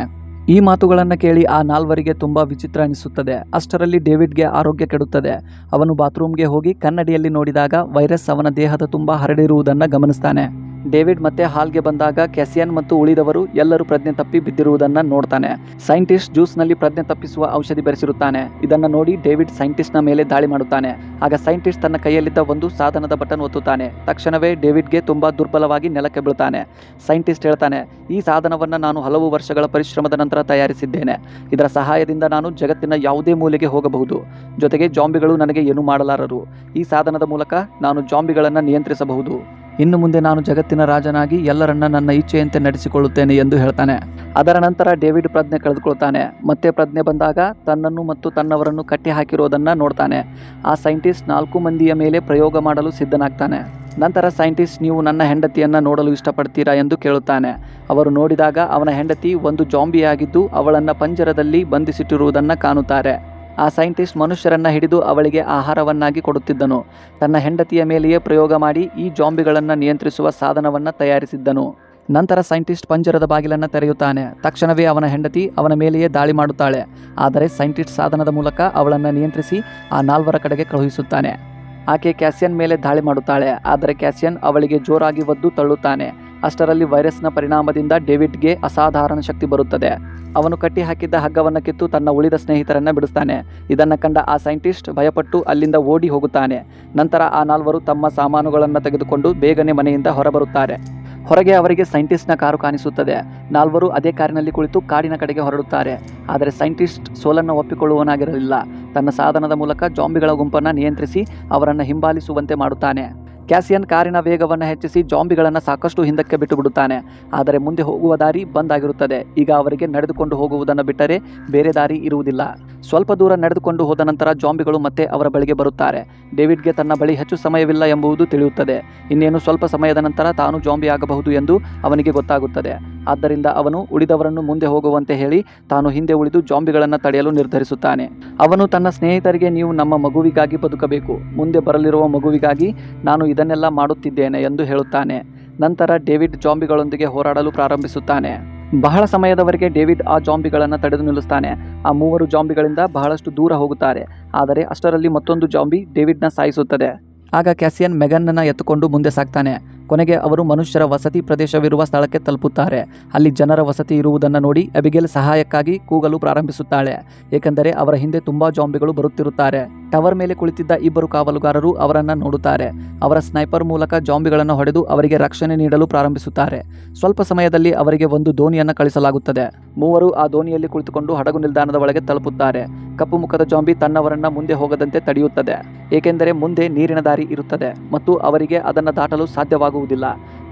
ಈ ಮಾತುಗಳನ್ನು ಕೇಳಿ ಆ ನಾಲ್ವರಿಗೆ ತುಂಬ ವಿಚಿತ್ರ ಅನಿಸುತ್ತದೆ. ಅಷ್ಟರಲ್ಲಿ ಡೇವಿಡ್ಗೆ ಆರೋಗ್ಯ ಕೆಡುತ್ತದೆ. ಅವನು ಬಾತ್ರೂಮ್ಗೆ ಹೋಗಿ ಕನ್ನಡಿಯಲ್ಲಿ ನೋಡಿದಾಗ ವೈರಸ್ ಅವನ ದೇಹದ ತುಂಬ ಹರಡಿರುವುದನ್ನು ಗಮನಿಸ್ತಾನೆ. ಡೇವಿಡ್ ಮತ್ತೆ ಹಾಲ್ಗೆ ಬಂದಾಗ ಕ್ಯಾಸಿಯನ್ ಮತ್ತು ಉಳಿದವರು ಎಲ್ಲರೂ ಪ್ರಜ್ಞೆ ತಪ್ಪಿ ಬಿದ್ದಿರುವುದನ್ನು ನೋಡ್ತಾನೆ. ಸೈಂಟಿಸ್ಟ್ ಜ್ಯೂಸ್ನಲ್ಲಿ ಪ್ರಜ್ಞೆ ತಪ್ಪಿಸುವ ಔಷಧಿ ಬೆರೆಸಿರುತ್ತಾನೆ. ಇದನ್ನು ನೋಡಿ ಡೇವಿಡ್ ಸೈಂಟಿಸ್ಟ್ನ ಮೇಲೆ ದಾಳಿ ಮಾಡುತ್ತಾನೆ. ಆಗ ಸೈಂಟಿಸ್ಟ್ ತನ್ನ ಕೈಯಲ್ಲಿದ್ದ ಒಂದು ಸಾಧನದ ಬಟನ್ ಒತ್ತುತ್ತಾನೆ. ತಕ್ಷಣವೇ ಡೇವಿಡ್ಗೆ ತುಂಬ ದುರ್ಬಲವಾಗಿ ನೆಲಕ್ಕೆ ಬೀಳ್ತಾನೆ. ಸೈಂಟಿಸ್ಟ್ ಹೇಳ್ತಾನೆ, ಈ ಸಾಧನವನ್ನು ನಾನು ಹಲವು ವರ್ಷಗಳ ಪರಿಶ್ರಮದ ನಂತರ ತಯಾರಿಸಿದ್ದೇನೆ. ಇದರ ಸಹಾಯದಿಂದ ನಾನು ಜಗತ್ತಿನ ಯಾವುದೇ ಮೂಲೆಗೆ ಹೋಗಬಹುದು. ಜೊತೆಗೆ ಜಾಂಬಿಗಳು ನನಗೆ ಏನು ಮಾಡಲಾರರು. ಈ ಸಾಧನದ ಮೂಲಕ ನಾನು ಜಾಂಬಿಗಳನ್ನು ನಿಯಂತ್ರಿಸಬಹುದು. ಇನ್ನು ಮುಂದೆ ನಾನು ಜಗತ್ತಿನ ರಾಜನಾಗಿ ಎಲ್ಲರನ್ನ ನನ್ನ ಇಚ್ಛೆಯಂತೆ ನಡೆಸಿಕೊಳ್ಳುತ್ತೇನೆ ಎಂದು ಹೇಳ್ತಾನೆ. ಅದರ ನಂತರ ಡೇವಿಡ್ ಪ್ರಜ್ಞೆ ಕಳೆದುಕೊಳ್ತಾನೆ. ಮತ್ತೆ ಪ್ರಜ್ಞೆ ಬಂದಾಗ ತನ್ನನ್ನು ಮತ್ತು ತನ್ನವರನ್ನು ಕಟ್ಟಿ ಹಾಕಿರೋದನ್ನು ನೋಡ್ತಾನೆ. ಆ ಸೈಂಟಿಸ್ಟ್ 4 ಮಂದಿಯ ಮೇಲೆ ಪ್ರಯೋಗ ಮಾಡಲು ಸಿದ್ಧನಾಗ್ತಾನೆ. ನಂತರ ಸೈಂಟಿಸ್ಟ್, ನೀವು ನನ್ನ ಹೆಂಡತಿಯನ್ನು ನೋಡಲು ಇಷ್ಟಪಡ್ತೀರಾ ಎಂದು ಕೇಳುತ್ತಾನೆ. ಅವರು ನೋಡಿದಾಗ ಅವನ ಹೆಂಡತಿ ಒಂದು ಜಾಂಬಿಯಾಗಿದ್ದು ಅವಳನ್ನು ಪಂಜರದಲ್ಲಿ ಬಂಧಿಸಿಟ್ಟಿರುವುದನ್ನು ಕಾಣುತ್ತಾರೆ. ಆ ಸೈಂಟಿಸ್ಟ್ ಮನುಷ್ಯರನ್ನು ಹಿಡಿದು ಅವಳಿಗೆ ಆಹಾರವನ್ನಾಗಿ ಕೊಡುತ್ತಿದ್ದನು. ತನ್ನ ಹೆಂಡತಿಯ ಮೇಲೆಯೇ ಪ್ರಯೋಗ ಮಾಡಿ ಈ ಜಾಂಬಿಗಳನ್ನು ನಿಯಂತ್ರಿಸುವ ಸಾಧನವನ್ನು ತಯಾರಿಸಿದ್ದನು. ನಂತರ ಸೈಂಟಿಸ್ಟ್ ಪಂಜರದ ಬಾಗಿಲನ್ನು ತೆರೆಯುತ್ತಾನೆ. ತಕ್ಷಣವೇ ಅವನ ಹೆಂಡತಿ ಅವನ ಮೇಲೆಯೇ ದಾಳಿ ಮಾಡುತ್ತಾಳೆ. ಆದರೆ ಸೈಂಟಿಸ್ಟ್ ಸಾಧನದ ಮೂಲಕ ಅವಳನ್ನು ನಿಯಂತ್ರಿಸಿ ಆ 4 ಕಡೆಗೆ ಕಳುಹಿಸುತ್ತಾನೆ. ಆಕೆ ಕ್ಯಾಸಿಯನ್ ಮೇಲೆ ದಾಳಿ ಮಾಡುತ್ತಾಳೆ. ಆದರೆ ಕ್ಯಾಸಿಯನ್ ಅವಳಿಗೆ ಜೋರಾಗಿ ಒದ್ದು ತಳ್ಳುತ್ತಾನೆ. ಅಷ್ಟರಲ್ಲಿ ವೈರಸ್ನ ಪರಿಣಾಮದಿಂದ ಡೇವಿಡ್ಗೆ ಅಸಾಧಾರಣ ಶಕ್ತಿ ಬರುತ್ತದೆ. ಅವನು ಕಟ್ಟಿ ಹಾಕಿದ್ದ ಹಗ್ಗವನ್ನು ಕಿತ್ತು ತನ್ನ ಉಳಿದ ಸ್ನೇಹಿತರನ್ನು ಬಿಡಿಸ್ತಾನೆ. ಇದನ್ನು ಕಂಡ ಆ ಸೈಂಟಿಸ್ಟ್ ಭಯಪಟ್ಟು ಅಲ್ಲಿಂದ ಓಡಿ ಹೋಗುತ್ತಾನೆ. ನಂತರ ಆ 4 ತಮ್ಮ ಸಾಮಾನುಗಳನ್ನು ತೆಗೆದುಕೊಂಡು ಬೇಗನೆ ಮನೆಯಿಂದ ಹೊರಬರುತ್ತಾರೆ. ಹೊರಗೆ ಅವರಿಗೆ ಸೈಂಟಿಸ್ಟ್ನ ಕಾರು ಕಾಣಿಸುತ್ತದೆ. 4 ಅದೇ ಕಾರಿನಲ್ಲಿ ಕುಳಿತು ಕಾಡಿನ ಕಡೆಗೆ ಹೊರಡುತ್ತಾರೆ. ಆದರೆ ಸೈಂಟಿಸ್ಟ್ ಸೋಲನ್ನು ಒಪ್ಪಿಕೊಳ್ಳುವನಾಗಿರಲಿಲ್ಲ. ತನ್ನ ಸಾಧನದ ಮೂಲಕ ಜಾಂಬಿಗಳ ಗುಂಪನ್ನು ನಿಯಂತ್ರಿಸಿ ಅವರನ್ನು ಹಿಂಬಾಲಿಸುವಂತೆ ಮಾಡುತ್ತಾನೆ. ಕ್ಯಾಸಿಯನ್ ಕಾರಿನ ವೇಗವನ್ನು ಹೆಚ್ಚಿಸಿ ಜಾಂಬಿಗಳನ್ನು ಸಾಕಷ್ಟು ಹಿಂದಕ್ಕೆ ಬಿಟ್ಟು ಬಿಡುತ್ತಾನೆ. ಆದರೆ ಮುಂದೆ ಹೋಗುವ ದಾರಿ ಬಂದಾಗಿರುತ್ತದೆ. ಈಗ ಅವರಿಗೆ ನಡೆದುಕೊಂಡು ಹೋಗುವುದನ್ನು ಬಿಟ್ಟರೆ ಬೇರೆ ದಾರಿ ಇರುವುದಿಲ್ಲ. ಸ್ವಲ್ಪ ದೂರ ನಡೆದುಕೊಂಡು ಹೋದ ನಂತರ ಜಾಂಬಿಗಳು ಮತ್ತೆ ಅವರ ಬಳಿಗೆ ಬರುತ್ತಾರೆ. ಡೇವಿಡ್ಗೆ ತನ್ನ ಬಳಿ ಹೆಚ್ಚು ಸಮಯವಿಲ್ಲ ಎಂಬುದು ತಿಳಿಯುತ್ತದೆ. ಇನ್ನೇನು ಸ್ವಲ್ಪ ಸಮಯದ ನಂತರ ತಾನು ಜಾಂಬಿ ಆಗಬಹುದು ಎಂದು ಅವನಿಗೆ ಗೊತ್ತಾಗುತ್ತದೆ. ಆದ್ದರಿಂದ ಅವನು ಉಳಿದವರನ್ನು ಮುಂದೆ ಹೋಗುವಂತೆ ಹೇಳಿ ತಾನು ಹಿಂದೆ ಉಳಿದು ಜಾಂಬಿಗಳನ್ನು ತಡೆಯಲು ನಿರ್ಧರಿಸುತ್ತಾನೆ. ಅವನು ತನ್ನ ಸ್ನೇಹಿತರಿಗೆ, ನೀವು ನಮ್ಮ ಮಗುವಿಗಾಗಿ ಬದುಕಬೇಕು, ಮುಂದೆ ಬರಲಿರುವ ಮಗುವಿಗಾಗಿ ನಾನು ಇದನ್ನೆಲ್ಲ ಮಾಡುತ್ತಿದ್ದೇನೆ ಎಂದು ಹೇಳುತ್ತಾನೆ. ನಂತರ ಡೇವಿಡ್ ಜಾಂಬಿಗಳೊಂದಿಗೆ ಹೋರಾಡಲು ಪ್ರಾರಂಭಿಸುತ್ತಾನೆ. ಬಹಳ ಸಮಯದವರೆಗೆ ಡೇವಿಡ್ ಆ ಜಾಂಬಿಗಳನ್ನು ತಡೆದು ನಿಲ್ಲಿಸ್ತಾನೆ. ಆ 3 ಜಾಂಬಿಗಳಿಂದ ಬಹಳಷ್ಟು ದೂರ ಹೋಗುತ್ತಾರೆ. ಆದರೆ ಅಷ್ಟರಲ್ಲಿ ಮತ್ತೊಂದು ಜಾಂಬಿ ಡೇವಿಡ್ನ ಸಾಯಿಸುತ್ತದೆ. ಆಗ ಕ್ಯಾಸಿಯನ್ ಮೆಗನ್ನನ್ನು ಎತ್ತುಕೊಂಡು ಮುಂದೆ ಸಾಗ್ತಾನೆ. ಕೊನೆಗೆ ಅವರು ಮನುಷ್ಯರ ವಸತಿ ಪ್ರದೇಶವಿರುವ ಸ್ಥಳಕ್ಕೆ ತಲುಪುತ್ತಾರೆ. ಅಲ್ಲಿ ಜನರ ವಸತಿ ಇರುವುದನ್ನು ನೋಡಿ ಅಬಿಗೇಲ್ ಸಹಾಯಕ್ಕಾಗಿ ಕೂಗಲು ಪ್ರಾರಂಭಿಸುತ್ತಾಳೆ. ಏಕೆಂದರೆ ಅವರ ಹಿಂದೆ ತುಂಬಾ ಜಾಂಬಿಗಳು ಬರುತ್ತಿರುತ್ತಾರೆ. ಟವರ್ ಮೇಲೆ ಕುಳಿತಿದ್ದ 2 ಕಾವಲುಗಾರರು ಅವರನ್ನು ನೋಡುತ್ತಾರೆ. ಅವರ ಸ್ನೈಪರ್ ಮೂಲಕ ಜಾಂಬಿಗಳನ್ನು ಹೊಡೆದು ಅವರಿಗೆ ರಕ್ಷಣೆ ನೀಡಲು ಪ್ರಾರಂಭಿಸುತ್ತಾರೆ. ಸ್ವಲ್ಪ ಸಮಯದಲ್ಲಿ ಅವರಿಗೆ ಒಂದು ದೋಣಿಯನ್ನು ಕಳಿಸಲಾಗುತ್ತದೆ. 3 ಆ ದೋಣಿಯಲ್ಲಿ ಕುಳಿತುಕೊಂಡು ಹಡಗು ನಿಲ್ದಾಣದ ಒಳಗೆ ತಲುಪುತ್ತಾರೆ. ಕಪ್ಪು ಮುಖದ ಜಾಂಬಿ ತನ್ನವರನ್ನ ಮುಂದೆ ಹೋಗದಂತೆ ತಡೆಯುತ್ತದೆ. ಏಕೆಂದರೆ ಮುಂದೆ ನೀರಿನ ದಾರಿ ಇರುತ್ತದೆ ಮತ್ತು ಅವರಿಗೆ ಅದನ್ನು ದಾಟಲು ಸಾಧ್ಯವಾಗುವುದಿಲ್ಲ.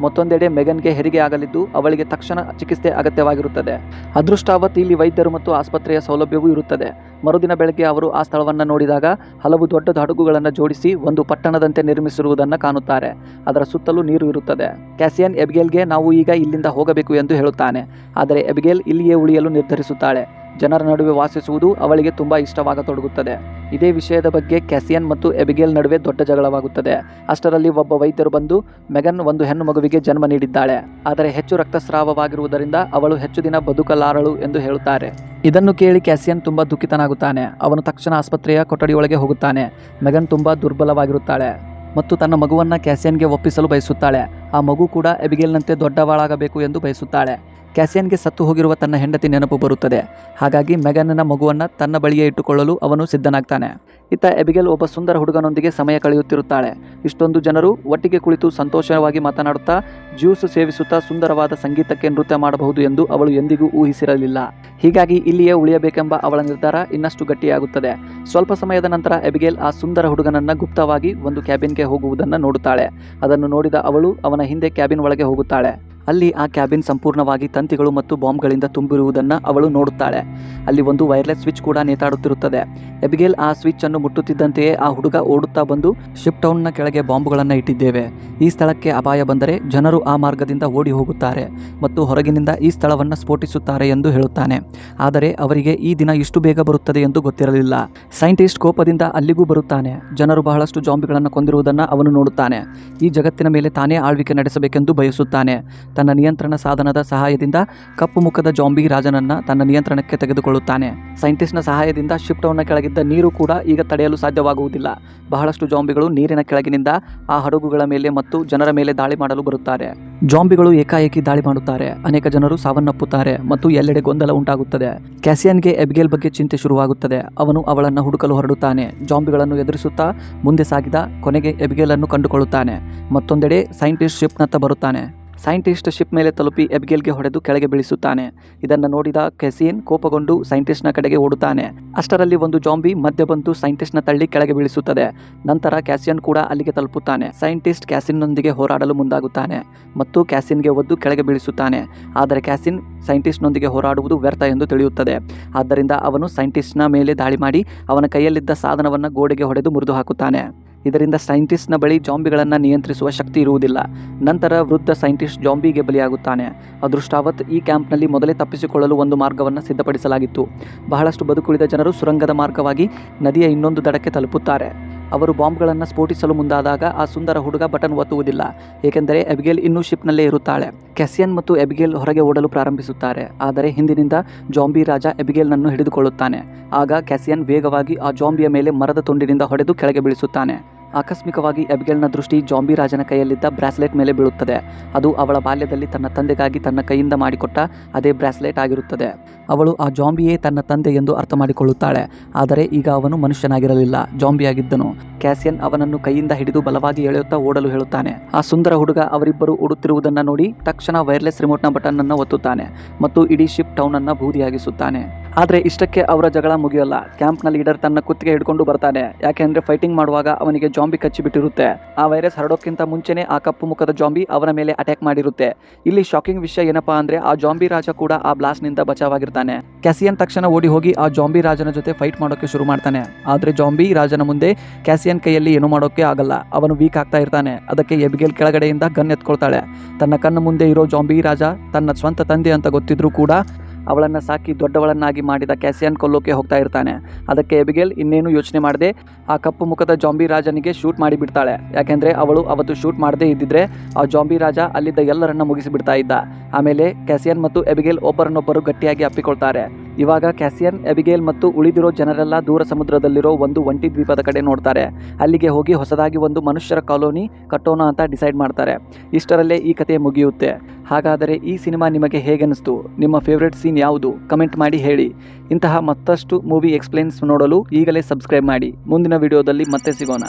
ಮತ್ತೊಂದೆಡೆ ಮೆಗನ್ಗೆ ಹೆರಿಗೆ ಆಗಲಿದ್ದು ಅವಳಿಗೆ ತಕ್ಷಣ ಚಿಕಿತ್ಸೆ ಅಗತ್ಯವಾಗಿರುತ್ತದೆ. ಅದೃಷ್ಟಾವತ್ ಇಲ್ಲಿ ವೈದ್ಯರು ಮತ್ತು ಆಸ್ಪತ್ರೆಯ ಸೌಲಭ್ಯವೂ ಇರುತ್ತದೆ. ಮರುದಿನ ಬೆಳಗ್ಗೆ ಅವರು ಆ ಸ್ಥಳವನ್ನು ನೋಡಿದಾಗ ಹಲವು ದೊಡ್ಡ ಹಡಗುಗಳನ್ನು ಜೋಡಿಸಿ ಒಂದು ಪಟ್ಟಣದಂತೆ ನಿರ್ಮಿಸಿರುವುದನ್ನು ಕಾಣುತ್ತಾರೆ. ಅದರ ಸುತ್ತಲೂ ನೀರು ಇರುತ್ತದೆ. ಕ್ಯಾಸಿಯನ್ ಎಬಿಗೇಲ್ಗೆ ನಾವು ಈಗ ಇಲ್ಲಿಂದ ಹೋಗಬೇಕು ಎಂದು ಹೇಳುತ್ತಾನೆ. ಆದರೆ ಎಬಿಗೇಲ್ ಇಲ್ಲಿಯೇ ಉಳಿಯಲು ನಿರ್ಧರಿಸುತ್ತಾಳೆ. ಜನರ ನಡುವೆ ವಾಸಿಸುವುದು ಅವಳಿಗೆ ತುಂಬಾ ಇಷ್ಟವಾಗತೊಡಗುತ್ತದೆ. ಇದೇ ವಿಷಯದ ಬಗ್ಗೆ ಕ್ಯಾಸಿಯನ್ ಮತ್ತು ಎಬಿಗೇಲ್ ನಡುವೆ ದೊಡ್ಡ ಜಗಳವಾಗುತ್ತದೆ. ಅಷ್ಟರಲ್ಲಿ ಒಬ್ಬ ವೈದ್ಯರು ಬಂದು ಮೆಗನ್ ಒಂದು ಹೆಣ್ಣು ಮಗುವಿಗೆ ಜನ್ಮ ನೀಡಿದ್ದಾಳೆ. ಆದರೆ ಹೆಚ್ಚು ರಕ್ತಸ್ರಾವವಾಗಿರುವುದರಿಂದ ಅವಳು ಹೆಚ್ಚು ದಿನ ಬದುಕಲಾರಳು ಎಂದು ಹೇಳುತ್ತಾರೆ. ಇದನ್ನು ಕೇಳಿ ಕ್ಯಾಸಿಯನ್ ತುಂಬಾ ದುಃಖಿತನಾಗುತ್ತಾನೆ. ಅವನು ತಕ್ಷಣ ಆಸ್ಪತ್ರೆಯ ಕೊಠಡಿಯೊಳಗೆ ಹೋಗುತ್ತಾನೆ. ಮೆಗನ್ ತುಂಬಾ ದುರ್ಬಲವಾಗಿರುತ್ತಾಳೆ ಮತ್ತು ತನ್ನ ಮಗುವನ್ನ ಕ್ಯಾಸಿಯನ್ಗೆ ಒಪ್ಪಿಸಲು ಬಯಸುತ್ತಾಳೆ. ಆ ಮಗು ಕೂಡ ಎಬಿಗೇಲ್ನಂತೆ ದೊಡ್ಡವಳಾಗಬೇಕು ಎಂದು ಬಯಸುತ್ತಾಳೆ. ಕ್ಯಾಸಿಯನ್ಗೆ ಸತ್ತು ಹೋಗಿರುವ ತನ್ನ ಹೆಂಡತಿ ನೆನಪು ಬರುತ್ತದೆ. ಹಾಗಾಗಿ ಮೆಗನ್ನ ಮಗುವನ್ನು ತನ್ನ ಬಳಿಯೇ ಇಟ್ಟುಕೊಳ್ಳಲು ಅವನು ಸಿದ್ಧನಾಗ್ತಾನೆ. ಇತ್ತ ಎಬಿಗೇಲ್ ಒಬ್ಬ ಸುಂದರ ಹುಡುಗನೊಂದಿಗೆ ಸಮಯ ಕಳೆಯುತ್ತಿರುತ್ತಾಳೆ. ಇಷ್ಟೊಂದು ಜನರು ಒಟ್ಟಿಗೆ ಕುಳಿತು ಸಂತೋಷವಾಗಿ ಮಾತನಾಡುತ್ತಾ ಜ್ಯೂಸ್ ಸೇವಿಸುತ್ತಾ ಸುಂದರವಾದ ಸಂಗೀತಕ್ಕೆ ನೃತ್ಯ ಮಾಡಬಹುದು ಎಂದು ಅವಳು ಎಂದಿಗೂ ಊಹಿಸಿರಲಿಲ್ಲ. ಹೀಗಾಗಿ ಇಲ್ಲಿಯೇ ಉಳಿಯಬೇಕೆಂಬ ಅವಳ ನಿರ್ಧಾರ ಇನ್ನಷ್ಟು ಗಟ್ಟಿಯಾಗುತ್ತದೆ. ಸ್ವಲ್ಪ ಸಮಯದ ನಂತರ ಎಬಿಗೇಲ್ ಆ ಸುಂದರ ಹುಡುಗನನ್ನ ಗುಪ್ತವಾಗಿ ಒಂದು ಕ್ಯಾಬಿನ್ಗೆ ಹೋಗುವುದನ್ನು ನೋಡುತ್ತಾಳೆ. ಅದನ್ನು ನೋಡಿದ ಅವಳು ಅವನ ಹಿಂದೆ ಕ್ಯಾಬಿನ್ ಒಳಗೆ ಹೋಗುತ್ತಾಳೆ. ಅಲ್ಲಿ ಆ ಕ್ಯಾಬಿನ್ ಸಂಪೂರ್ಣವಾಗಿ ತಂತಿಗಳು ಮತ್ತು ಬಾಂಬ್ಗಳಿಂದ ತುಂಬಿರುವುದನ್ನು ಅವಳು ನೋಡುತ್ತಾಳೆ. ಅಲ್ಲಿ ಒಂದು ವೈರ್ಲೆಸ್ ಸ್ವಿಚ್ ಕೂಡ ನೇತಾಡುತ್ತಿರುತ್ತದೆ. ಎಬಿಗೇಲ್ ಆ ಸ್ವಿಚ್ ಅನ್ನು ಮುಟ್ಟುತ್ತಿದ್ದಂತೆಯೇ ಆ ಹುಡುಗ ಓಡುತ್ತಾ ಬಂದು ಶಿಪ್ ಟೌನ್ನ ಕೆಳಗೆ ಬಾಂಬುಗಳನ್ನು ಇಟ್ಟಿದ್ದೇವೆ. ಈ ಸ್ಥಳಕ್ಕೆ ಅಪಾಯ ಬಂದರೆ ಜನರು ಆ ಮಾರ್ಗದಿಂದ ಓಡಿ ಹೋಗುತ್ತಾರೆ ಮತ್ತು ಹೊರಗಿನಿಂದ ಈ ಸ್ಥಳವನ್ನು ಸ್ಫೋಟಿಸುತ್ತಾರೆ ಎಂದು ಹೇಳುತ್ತಾನೆ. ಆದರೆ ಅವರಿಗೆ ಈ ದಿನ ಇಷ್ಟು ಬೇಗ ಬರುತ್ತದೆ ಎಂದು ಗೊತ್ತಿರಲಿಲ್ಲ. ಸೈಂಟಿಸ್ಟ್ ಕೋಪದಿಂದ ಅಲ್ಲಿಗೂ ಬರುತ್ತಾನೆ. ಜನರು ಬಹಳಷ್ಟು ಜಾಂಬಿಗಳನ್ನು ಕೊಂದಿರುವುದನ್ನು ಅವನು ನೋಡುತ್ತಾನೆ. ಈ ಜಗತ್ತಿನ ಮೇಲೆ ತಾನೇ ಆಳ್ವಿಕೆ ನಡೆಸಬೇಕೆಂದು ಬಯಸುತ್ತಾನೆ. ತನ್ನ ನಿಯಂತ್ರಣ ಸಾಧನದ ಸಹಾಯದಿಂದ ಕಪ್ಪು ಮುಖದ ಜಾಂಬಿ ರಾಜನನ್ನ ತನ್ನ ನಿಯಂತ್ರಣಕ್ಕೆ ತೆಗೆದುಕೊಳ್ಳುತ್ತಾನೆ. ಸೈಂಟಿಸ್ಟ್ನ ಸಹಾಯದಿಂದ ಶಿಪ್ ಟೌನ್ನ ಕೆಳಗಿದ್ದ ನೀರು ಕೂಡ ಈಗ ತಡೆಯಲು ಸಾಧ್ಯವಾಗುವುದಿಲ್ಲ. ಬಹಳಷ್ಟು ಜಾಂಬಿಗಳು ನೀರಿನ ಕೆಳಗಿನಿಂದ ಆ ಹಡಗುಗಳ ಮೇಲೆ ಮತ್ತು ಜನರ ಮೇಲೆ ದಾಳಿ ಮಾಡಲು ಬರುತ್ತಾರೆ. ಜಾಂಬಿಗಳು ಏಕಾಏಕಿ ದಾಳಿ ಮಾಡುತ್ತಾರೆ. ಅನೇಕ ಜನರು ಸಾವನ್ನಪ್ಪುತ್ತಾರೆ ಮತ್ತು ಎಲ್ಲೆಡೆ ಗೊಂದಲ ಉಂಟಾಗುತ್ತದೆ. ಕ್ಯಾಸಿಯನ್ಗೆ ಎಬಿಗೇಲ್ ಬಗ್ಗೆ ಚಿಂತೆ ಶುರುವಾಗುತ್ತದೆ. ಅವನು ಅವಳನ್ನು ಹುಡುಕಲು ಹೊರಡುತ್ತಾನೆ. ಜಾಂಬಿಗಳನ್ನು ಎದುರಿಸುತ್ತಾ ಮುಂದೆ ಸಾಗಿದ ಕೊನೆಗೆ ಎಬಿಗೇಲ್ ಅನ್ನು ಕಂಡುಕೊಳ್ಳುತ್ತಾನೆ. ಮತ್ತೊಂದೆಡೆ ಸೈಂಟಿಸ್ಟ್ ಶಿಪ್ನತ್ತ ಬರುತ್ತಾನೆ. ಸೈಂಟಿಸ್ಟ್ ಶಿಪ್ ಮೇಲೆ ತಲುಪಿ ಎಬಿಗೇಲ್ಗೆ ಹೊಡೆದು ಕೆಳಗೆ ಬೀಳಿಸುತ್ತಾನೆ. ಇದನ್ನು ನೋಡಿದ ಕ್ಯಾಸಿಯನ್ ಕೋಪಗೊಂಡು ಸೈಂಟಿಸ್ಟ್ನ ಕಡೆಗೆ ಓಡುತ್ತಾನೆ. ಅಷ್ಟರಲ್ಲಿ ಒಂದು ಜಾಂಬಿ ಮಧ್ಯೆ ಬಂದು ಸೈಂಟಿಸ್ಟ್ನ ತಳ್ಳಿ ಕೆಳಗೆ ಬೀಳಿಸುತ್ತದೆ. ನಂತರ ಕ್ಯಾಸಿಯನ್ ಕೂಡ ಅಲ್ಲಿಗೆ ತಲುಪುತ್ತಾನೆ. ಸೈಂಟಿಸ್ಟ್ ಕ್ಯಾಸಿನ್ನೊಂದಿಗೆ ಹೋರಾಡಲು ಮುಂದಾಗುತ್ತಾನೆ ಮತ್ತು ಕ್ಯಾಸಿನ್ಗೆ ಒದ್ದು ಕೆಳಗೆ ಬೀಳಿಸುತ್ತಾನೆ. ಆದರೆ ಕ್ಯಾಸಿನ್ ಸೈಂಟಿಸ್ಟ್ನೊಂದಿಗೆ ಹೋರಾಡುವುದು ವ್ಯರ್ಥ ಎಂದು ತಿಳಿಯುತ್ತದೆ. ಆದ್ದರಿಂದ ಅವನು ಸೈಂಟಿಸ್ಟ್ನ ಮೇಲೆ ದಾಳಿ ಮಾಡಿ ಅವನ ಕೈಯಲ್ಲಿದ್ದ ಸಾಧನವನ್ನು ಗೋಡೆಗೆ ಹೊಡೆದು ಮುರಿದು ಹಾಕುತ್ತಾನೆ. ಇದರಿಂದ ಸೈಂಟಿಸ್ಟ್ನ ಬಳಿ ಜಾಂಬಿಗಳನ್ನು ನಿಯಂತ್ರಿಸುವ ಶಕ್ತಿ ಇರುವುದಿಲ್ಲ. ನಂತರ ವೃದ್ಧ ಸೈಂಟಿಸ್ಟ್ ಜಾಂಬಿಗೆ ಬಲಿಯಾಗುತ್ತಾನೆ. ಅದೃಷ್ಟಾವತ್ ಈ ಕ್ಯಾಂಪ್ನಲ್ಲಿ ಮೊದಲೇ ತಪ್ಪಿಸಿಕೊಳ್ಳಲು ಒಂದು ಮಾರ್ಗವನ್ನು ಸಿದ್ಧಪಡಿಸಲಾಗಿತ್ತು. ಬಹಳಷ್ಟು ಬದುಕುಳಿದ ಜನರು ಸುರಂಗದ ಮಾರ್ಗವಾಗಿ ನದಿಯ ಇನ್ನೊಂದು ದಡಕ್ಕೆ ತಲುಪುತ್ತಾರೆ. ಅವರು ಬಾಂಬ್ಗಳನ್ನು ಸ್ಫೋಟಿಸಲು ಮುಂದಾದಾಗ ಆ ಸುಂದರ ಹುಡುಗ ಬಟನ್ ಒತ್ತುವುದಿಲ್ಲ. ಏಕೆಂದರೆ ಎಬಿಗೇಲ್ ಇನ್ನೂ ಶಿಪ್ನಲ್ಲೇ ಇರುತ್ತಾಳೆ. ಕ್ಯಾಸಿಯನ್ ಮತ್ತು ಎಬಿಗೇಲ್ ಹೊರಗೆ ಓಡಲು ಪ್ರಾರಂಭಿಸುತ್ತಾರೆ. ಆದರೆ ಹಿಂದಿನಿಂದ ಜಾಂಬಿ ರಾಜ ಎಬಿಗೇಲ್ನನ್ನು ಹಿಡಿದುಕೊಳ್ಳುತ್ತಾನೆ. ಆಗ ಕ್ಯಾಸಿಯನ್ ವೇಗವಾಗಿ ಆ ಜಾಂಬಿಯ ಮೇಲೆ ಮರದ ತುಂಡಿನಿಂದ ಹೊಡೆದು ಕೆಳಗೆ ಬೀಳಿಸುತ್ತಾನೆ. ಆಕಸ್ಮಿಕವಾಗಿ ಎಬಿಗೇಲ್ನ ದೃಷ್ಟಿ ಜಾಂಬಿ ರಾಜನ ಕೈಯಲ್ಲಿದ್ದ ಬ್ರಾಸ್ಲೆಟ್ ಮೇಲೆ ಬೀಳುತ್ತದೆ. ಅದು ಅವಳ ಬಾಲ್ಯದಲ್ಲಿ ತನ್ನ ತಂದೆಗಾಗಿ ತನ್ನ ಕೈಯಿಂದ ಮಾಡಿಕೊಟ್ಟ ಅದೇ ಬ್ರಾಸ್ಲೆಟ್ ಆಗಿರುತ್ತದೆ. ಅವಳು ಆ ಜಾಂಬಿಯೇ ತನ್ನ ತಂದೆ ಎಂದು ಅರ್ಥ ಮಾಡಿಕೊಳ್ಳುತ್ತಾಳೆ. ಆದರೆ ಈಗ ಅವನು ಮನುಷ್ಯನಾಗಿರಲಿಲ್ಲ, ಜಾಂಬಿಯಾಗಿದ್ದನು. ಕ್ಯಾಸಿಯನ್ ಅವನನ್ನು ಕೈಯಿಂದ ಹಿಡಿದು ಬಲವಾಗಿ ಎಳೆಯುತ್ತಾ ಓಡಲು ಹೇಳುತ್ತಾನೆ. ಆ ಸುಂದರ ಹುಡುಗ ಅವರಿಬ್ಬರು ಓಡುತ್ತಿರುವುದನ್ನು ನೋಡಿ ತಕ್ಷಣ ವೈರ್ಲೆಸ್ ರಿಮೋಟ್ನ ಬಟನ್ ಅನ್ನು ಒತ್ತುತ್ತಾನೆ ಮತ್ತು ಇಡೀ ಶಿಪ್ ಟೌನ್ ಅನ್ನು ಬೂದಿಯಾಗಿಸುತ್ತಾನೆ. ಆದರೆ ಇಷ್ಟಕ್ಕೆ ಅವರ ಜಗಳ ಮುಗಿಯಲ್ಲ. ಕ್ಯಾಂಪ್ನ ಲೀಡರ್ ತನ್ನ ಕುತ್ತಿಗೆ ಹಿಡ್ಕೊಂಡು ಬರ್ತಾನೆ. ಯಾಕೆಂದ್ರೆ ಫೈಟಿಂಗ್ ಮಾಡುವಾಗ ಅವನಿಗೆ ಜಾಂಬಿ ಕಚ್ಚಿಬಿಟ್ಟಿರುತ್ತೆ. ಆ ವೈರಸ್ ಹರಡೋಕ್ಕಿಂತ ಮುಂಚೆನೆ ಆ ಕಪ್ಪು ಮುಖದ ಜಾಂಬಿ ಅವನ ಮೇಲೆ ಅಟ್ಯಾಕ್ ಮಾಡಿರುತ್ತೆ. ಇಲ್ಲಿ ಶಾಕಿಂಗ್ ವಿಷಯ ಏನಪ್ಪಾ ಅಂದ್ರೆ ಆ ಜಾಂಬಿ ರಾಜ ಕೂಡ ಆ ಬ್ಲಾಸ್ಟ್ ನಿಂದ ಬಚಾವಾಗಿರ್ತಾನೆ. ಕ್ಯಾಸಿಯನ್ ತಕ್ಷಣ ಓಡಿ ಹೋಗಿ ಆ ಜಾಂಬಿ ರಾಜನ ಜೊತೆ ಫೈಟ್ ಮಾಡೋಕೆ ಶುರು ಮಾಡ್ತಾನೆ. ಆದ್ರೆ ಜಾಂಬಿ ರಾಜನ ಮುಂದೆ ಕ್ಯಾಸಿಯನ್ ಕೈಯಲ್ಲಿ ಏನು ಮಾಡೋಕೆ ಆಗಲ್ಲ. ಅವನು ವೀಕ್ ಆಗ್ತಾ ಇರ್ತಾನೆ. ಅದಕ್ಕೆ ಎಬಿಗೇಲ್ ಕೆಳಗಡೆಯಿಂದ ಗನ್ ಎತ್ಕೊಳ್ತಾಳೆ. ತನ್ನ ಕಣ್ಣ ಮುಂದೆ ಇರೋ ಜಾಂಬಿ ರಾಜ ತನ್ನ ಸ್ವಂತ ತಂದೆ ಅಂತ ಗೊತ್ತಿದ್ರೂ ಕೂಡ ಅವಳನ್ನು ಸಾಕಿ ದೊಡ್ಡವಳನ್ನಾಗಿ ಮಾಡಿದ ಕ್ಯಾಸಿಯನ್ ಕೊಲ್ಲೋಕೆ ಹೋಗ್ತಾ ಇರ್ತಾನೆ. ಅದಕ್ಕೆ ಎಬಿಗೇಲ್ ಇನ್ನೇನು ಯೋಚನೆ ಮಾಡದೆ ಆ ಕಪ್ಪು ಮುಖದ ಜಾಂಬಿ ರಾಜನಿಗೆ ಶೂಟ್ ಮಾಡಿ ಬಿಡ್ತಾಳೆ. ಯಾಕೆಂದರೆ ಅವಳು ಅವತ್ತು ಶೂಟ್ ಮಾಡದೇ ಇದ್ದಿದ್ರೆ ಆ ಜಾಂಬಿ ರಾಜ ಅಲ್ಲಿದ್ದ ಎಲ್ಲರನ್ನ ಮುಗಿಸಿಬಿಡ್ತಾ ಇದ್ದ. ಆಮೇಲೆ ಕ್ಯಾಸಿಯನ್ ಮತ್ತು ಎಬಿಗೇಲ್ ಒಬ್ಬರನ್ನೊಬ್ಬರು ಗಟ್ಟಿಯಾಗಿ ಅಪ್ಪಿಕೊಳ್ತಾರೆ. ಇವಾಗ ಕ್ಯಾಸಿಯನ್, ಎಬಿಗೇಲ್ ಮತ್ತು ಉಳಿದಿರೋ ಜನರೆಲ್ಲ ದೂರ ಸಮುದ್ರದಲ್ಲಿರೋ ಒಂದು ಒಂಟಿ ದ್ವೀಪದ ಕಡೆ ನೋಡ್ತಾರೆ. ಅಲ್ಲಿಗೆ ಹೋಗಿ ಹೊಸದಾಗಿ ಒಂದು ಮನುಷ್ಯರ ಕಾಲೋನಿ ಕಟ್ಟೋಣ ಅಂತ ಡಿಸೈಡ್ ಮಾಡ್ತಾರೆ. ಇಷ್ಟರಲ್ಲೇ ಈ ಕಥೆ ಮುಗಿಯುತ್ತೆ. ಹಾಗಾದರೆ ಈ ಸಿನಿಮಾ ನಿಮಗೆ ಹೇಗನ್ನಿಸ್ತು? ನಿಮ್ಮ ಫೇವ್ರೆಟ್ ಸೀನ್ ಯಾವುದು? ಕಮೆಂಟ್ ಮಾಡಿ ಹೇಳಿ. ಇಂತಹ ಮತ್ತಷ್ಟು ಮೂವಿ ಎಕ್ಸ್ಪ್ಲೇನ್ಸ್ ನೋಡಲು ಈಗಲೇ ಸಬ್ಸ್ಕ್ರೈಬ್ ಮಾಡಿ. ಮುಂದಿನ ವಿಡಿಯೋದಲ್ಲಿ ಮತ್ತೆ ಸಿಗೋಣ.